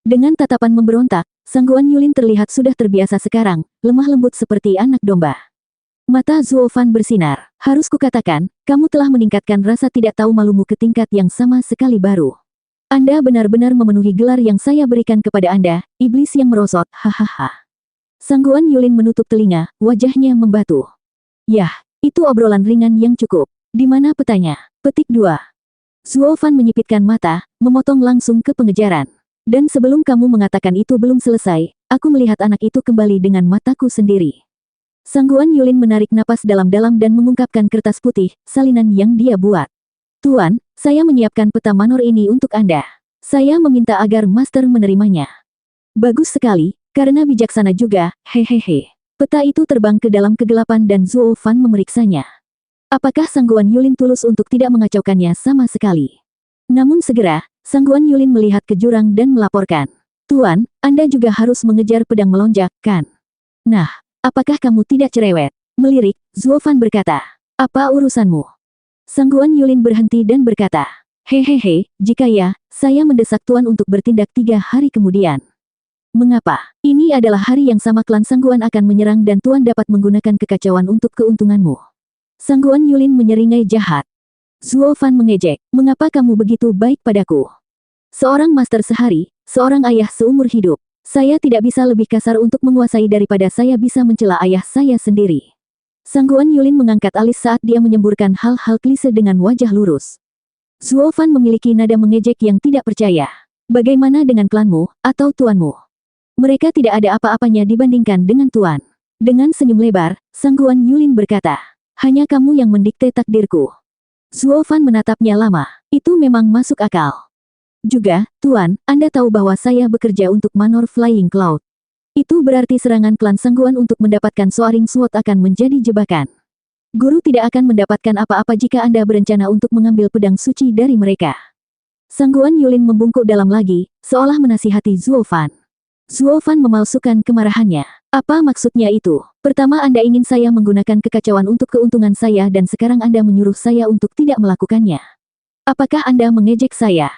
Dengan tatapan memberontak, Sangguan Yulin terlihat sudah terbiasa sekarang, lemah lembut seperti anak domba. Mata Zuofan bersinar. Harus kukatakan, kamu telah meningkatkan rasa tidak tahu malumu ke tingkat yang sama sekali baru. Anda benar-benar memenuhi gelar yang saya berikan kepada Anda, iblis yang merosot, hahaha. Sangguan Yulin menutup telinga, wajahnya membatu. Yah, itu obrolan ringan yang cukup. Di mana petanya? Petik 2. Zuofan menyipitkan mata, memotong langsung ke pengejaran. Dan sebelum kamu mengatakan itu belum selesai, aku melihat anak itu kembali dengan mataku sendiri. Sangguan Yulin menarik napas dalam-dalam dan mengungkapkan kertas putih, salinan yang dia buat. Tuan, saya menyiapkan peta Manor ini untuk Anda. Saya meminta agar Master menerimanya. Bagus sekali, karena bijaksana juga, hehehe. Peta itu terbang ke dalam kegelapan dan Zuofan memeriksanya. Apakah Sangguan Yulin tulus untuk tidak mengacaukannya sama sekali? Namun segera, Sangguan Yulin melihat ke jurang dan melaporkan. Tuan, Anda juga harus mengejar pedang melonjak, kan? Nah, apakah kamu tidak cerewet? Melirik, Zuofan berkata. Apa urusanmu? Sangguan Yulin berhenti dan berkata. Hehehe, jika ya, saya mendesak Tuan untuk bertindak 3 hari kemudian. Mengapa? Ini adalah hari yang sama klan Sangguan akan menyerang dan Tuan dapat menggunakan kekacauan untuk keuntunganmu. Sangguan Yulin menyeringai jahat. Zuofan mengejek, mengapa kamu begitu baik padaku? Seorang master sehari, seorang ayah seumur hidup. Saya tidak bisa lebih kasar untuk menguasai daripada saya bisa mencela ayah saya sendiri. Sangguan Yulin mengangkat alis saat dia menyemburkan hal-hal klise dengan wajah lurus. Zuofan memiliki nada mengejek yang tidak percaya. Bagaimana dengan klanmu, atau tuanmu? Mereka tidak ada apa-apanya dibandingkan dengan Tuan. Dengan senyum lebar, Sangguan Yulin berkata, hanya kamu yang mendikte takdirku. Zuofan menatapnya lama. Itu memang masuk akal. Juga, Tuan, Anda tahu bahwa saya bekerja untuk Manor Flying Cloud. Itu berarti serangan klan Sangguan untuk mendapatkan Soaring Sword akan menjadi jebakan. Guru tidak akan mendapatkan apa-apa jika Anda berencana untuk mengambil pedang suci dari mereka. Sangguan Yulin membungkuk dalam lagi, seolah menasihati Zuofan. Zuofan memalsukan kemarahannya. Apa maksudnya itu? Pertama Anda ingin saya menggunakan kekacauan untuk keuntungan saya dan sekarang Anda menyuruh saya untuk tidak melakukannya. Apakah Anda mengejek saya?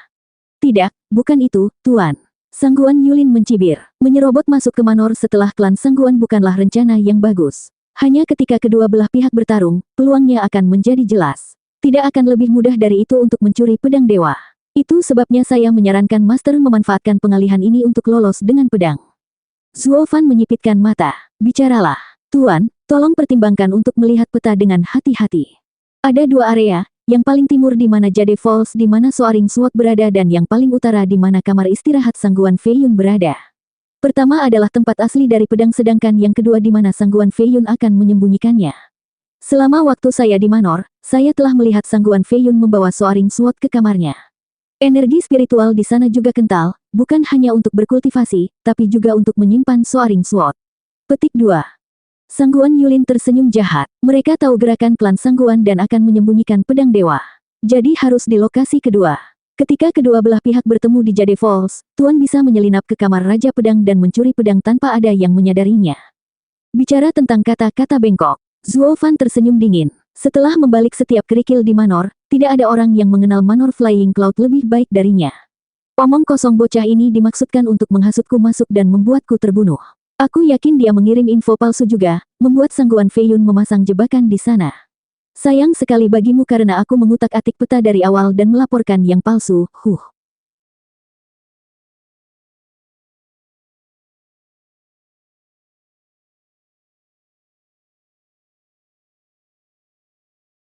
Tidak, bukan itu, Tuan. Sangguan Yulin mencibir. Menyerobot masuk ke Manor setelah klan Sangguan bukanlah rencana yang bagus. Hanya ketika kedua belah pihak bertarung, peluangnya akan menjadi jelas. Tidak akan lebih mudah dari itu untuk mencuri pedang dewa. Itu sebabnya saya menyarankan Master memanfaatkan pengalihan ini untuk lolos dengan pedang. Zuofan menyipitkan mata. Bicaralah. Tuan, tolong pertimbangkan untuk melihat peta dengan hati-hati. Ada 2 area, yang paling timur di mana Jade Falls di mana Soaring Sword berada dan yang paling utara di mana kamar istirahat Sangguan Feiyun berada. Pertama adalah tempat asli dari pedang sedangkan yang kedua di mana Sangguan Feiyun akan menyembunyikannya. Selama waktu saya di Manor, saya telah melihat Sangguan Feiyun membawa Soaring Sword ke kamarnya. Energi spiritual di sana juga kental, bukan hanya untuk berkultivasi, tapi juga untuk menyimpan Soaring Sword. Petik 2. Sangguan Yulin tersenyum jahat. Mereka tahu gerakan klan Sangguan dan akan menyembunyikan pedang dewa. Jadi harus di lokasi kedua. Ketika kedua belah pihak bertemu di Jade Falls, Tuan bisa menyelinap ke kamar Raja Pedang dan mencuri pedang tanpa ada yang menyadarinya. Bicara tentang kata-kata bengkok, Zuo Fan tersenyum dingin. Setelah membalik setiap kerikil di Manor, tidak ada orang yang mengenal Manor Flying Cloud lebih baik darinya. Omong kosong bocah ini dimaksudkan untuk menghasutku masuk dan membuatku terbunuh. Aku yakin dia mengirim info palsu juga, membuat Sangguan Feiyun memasang jebakan di sana. Sayang sekali bagimu karena aku mengutak-atik peta dari awal dan melaporkan yang palsu.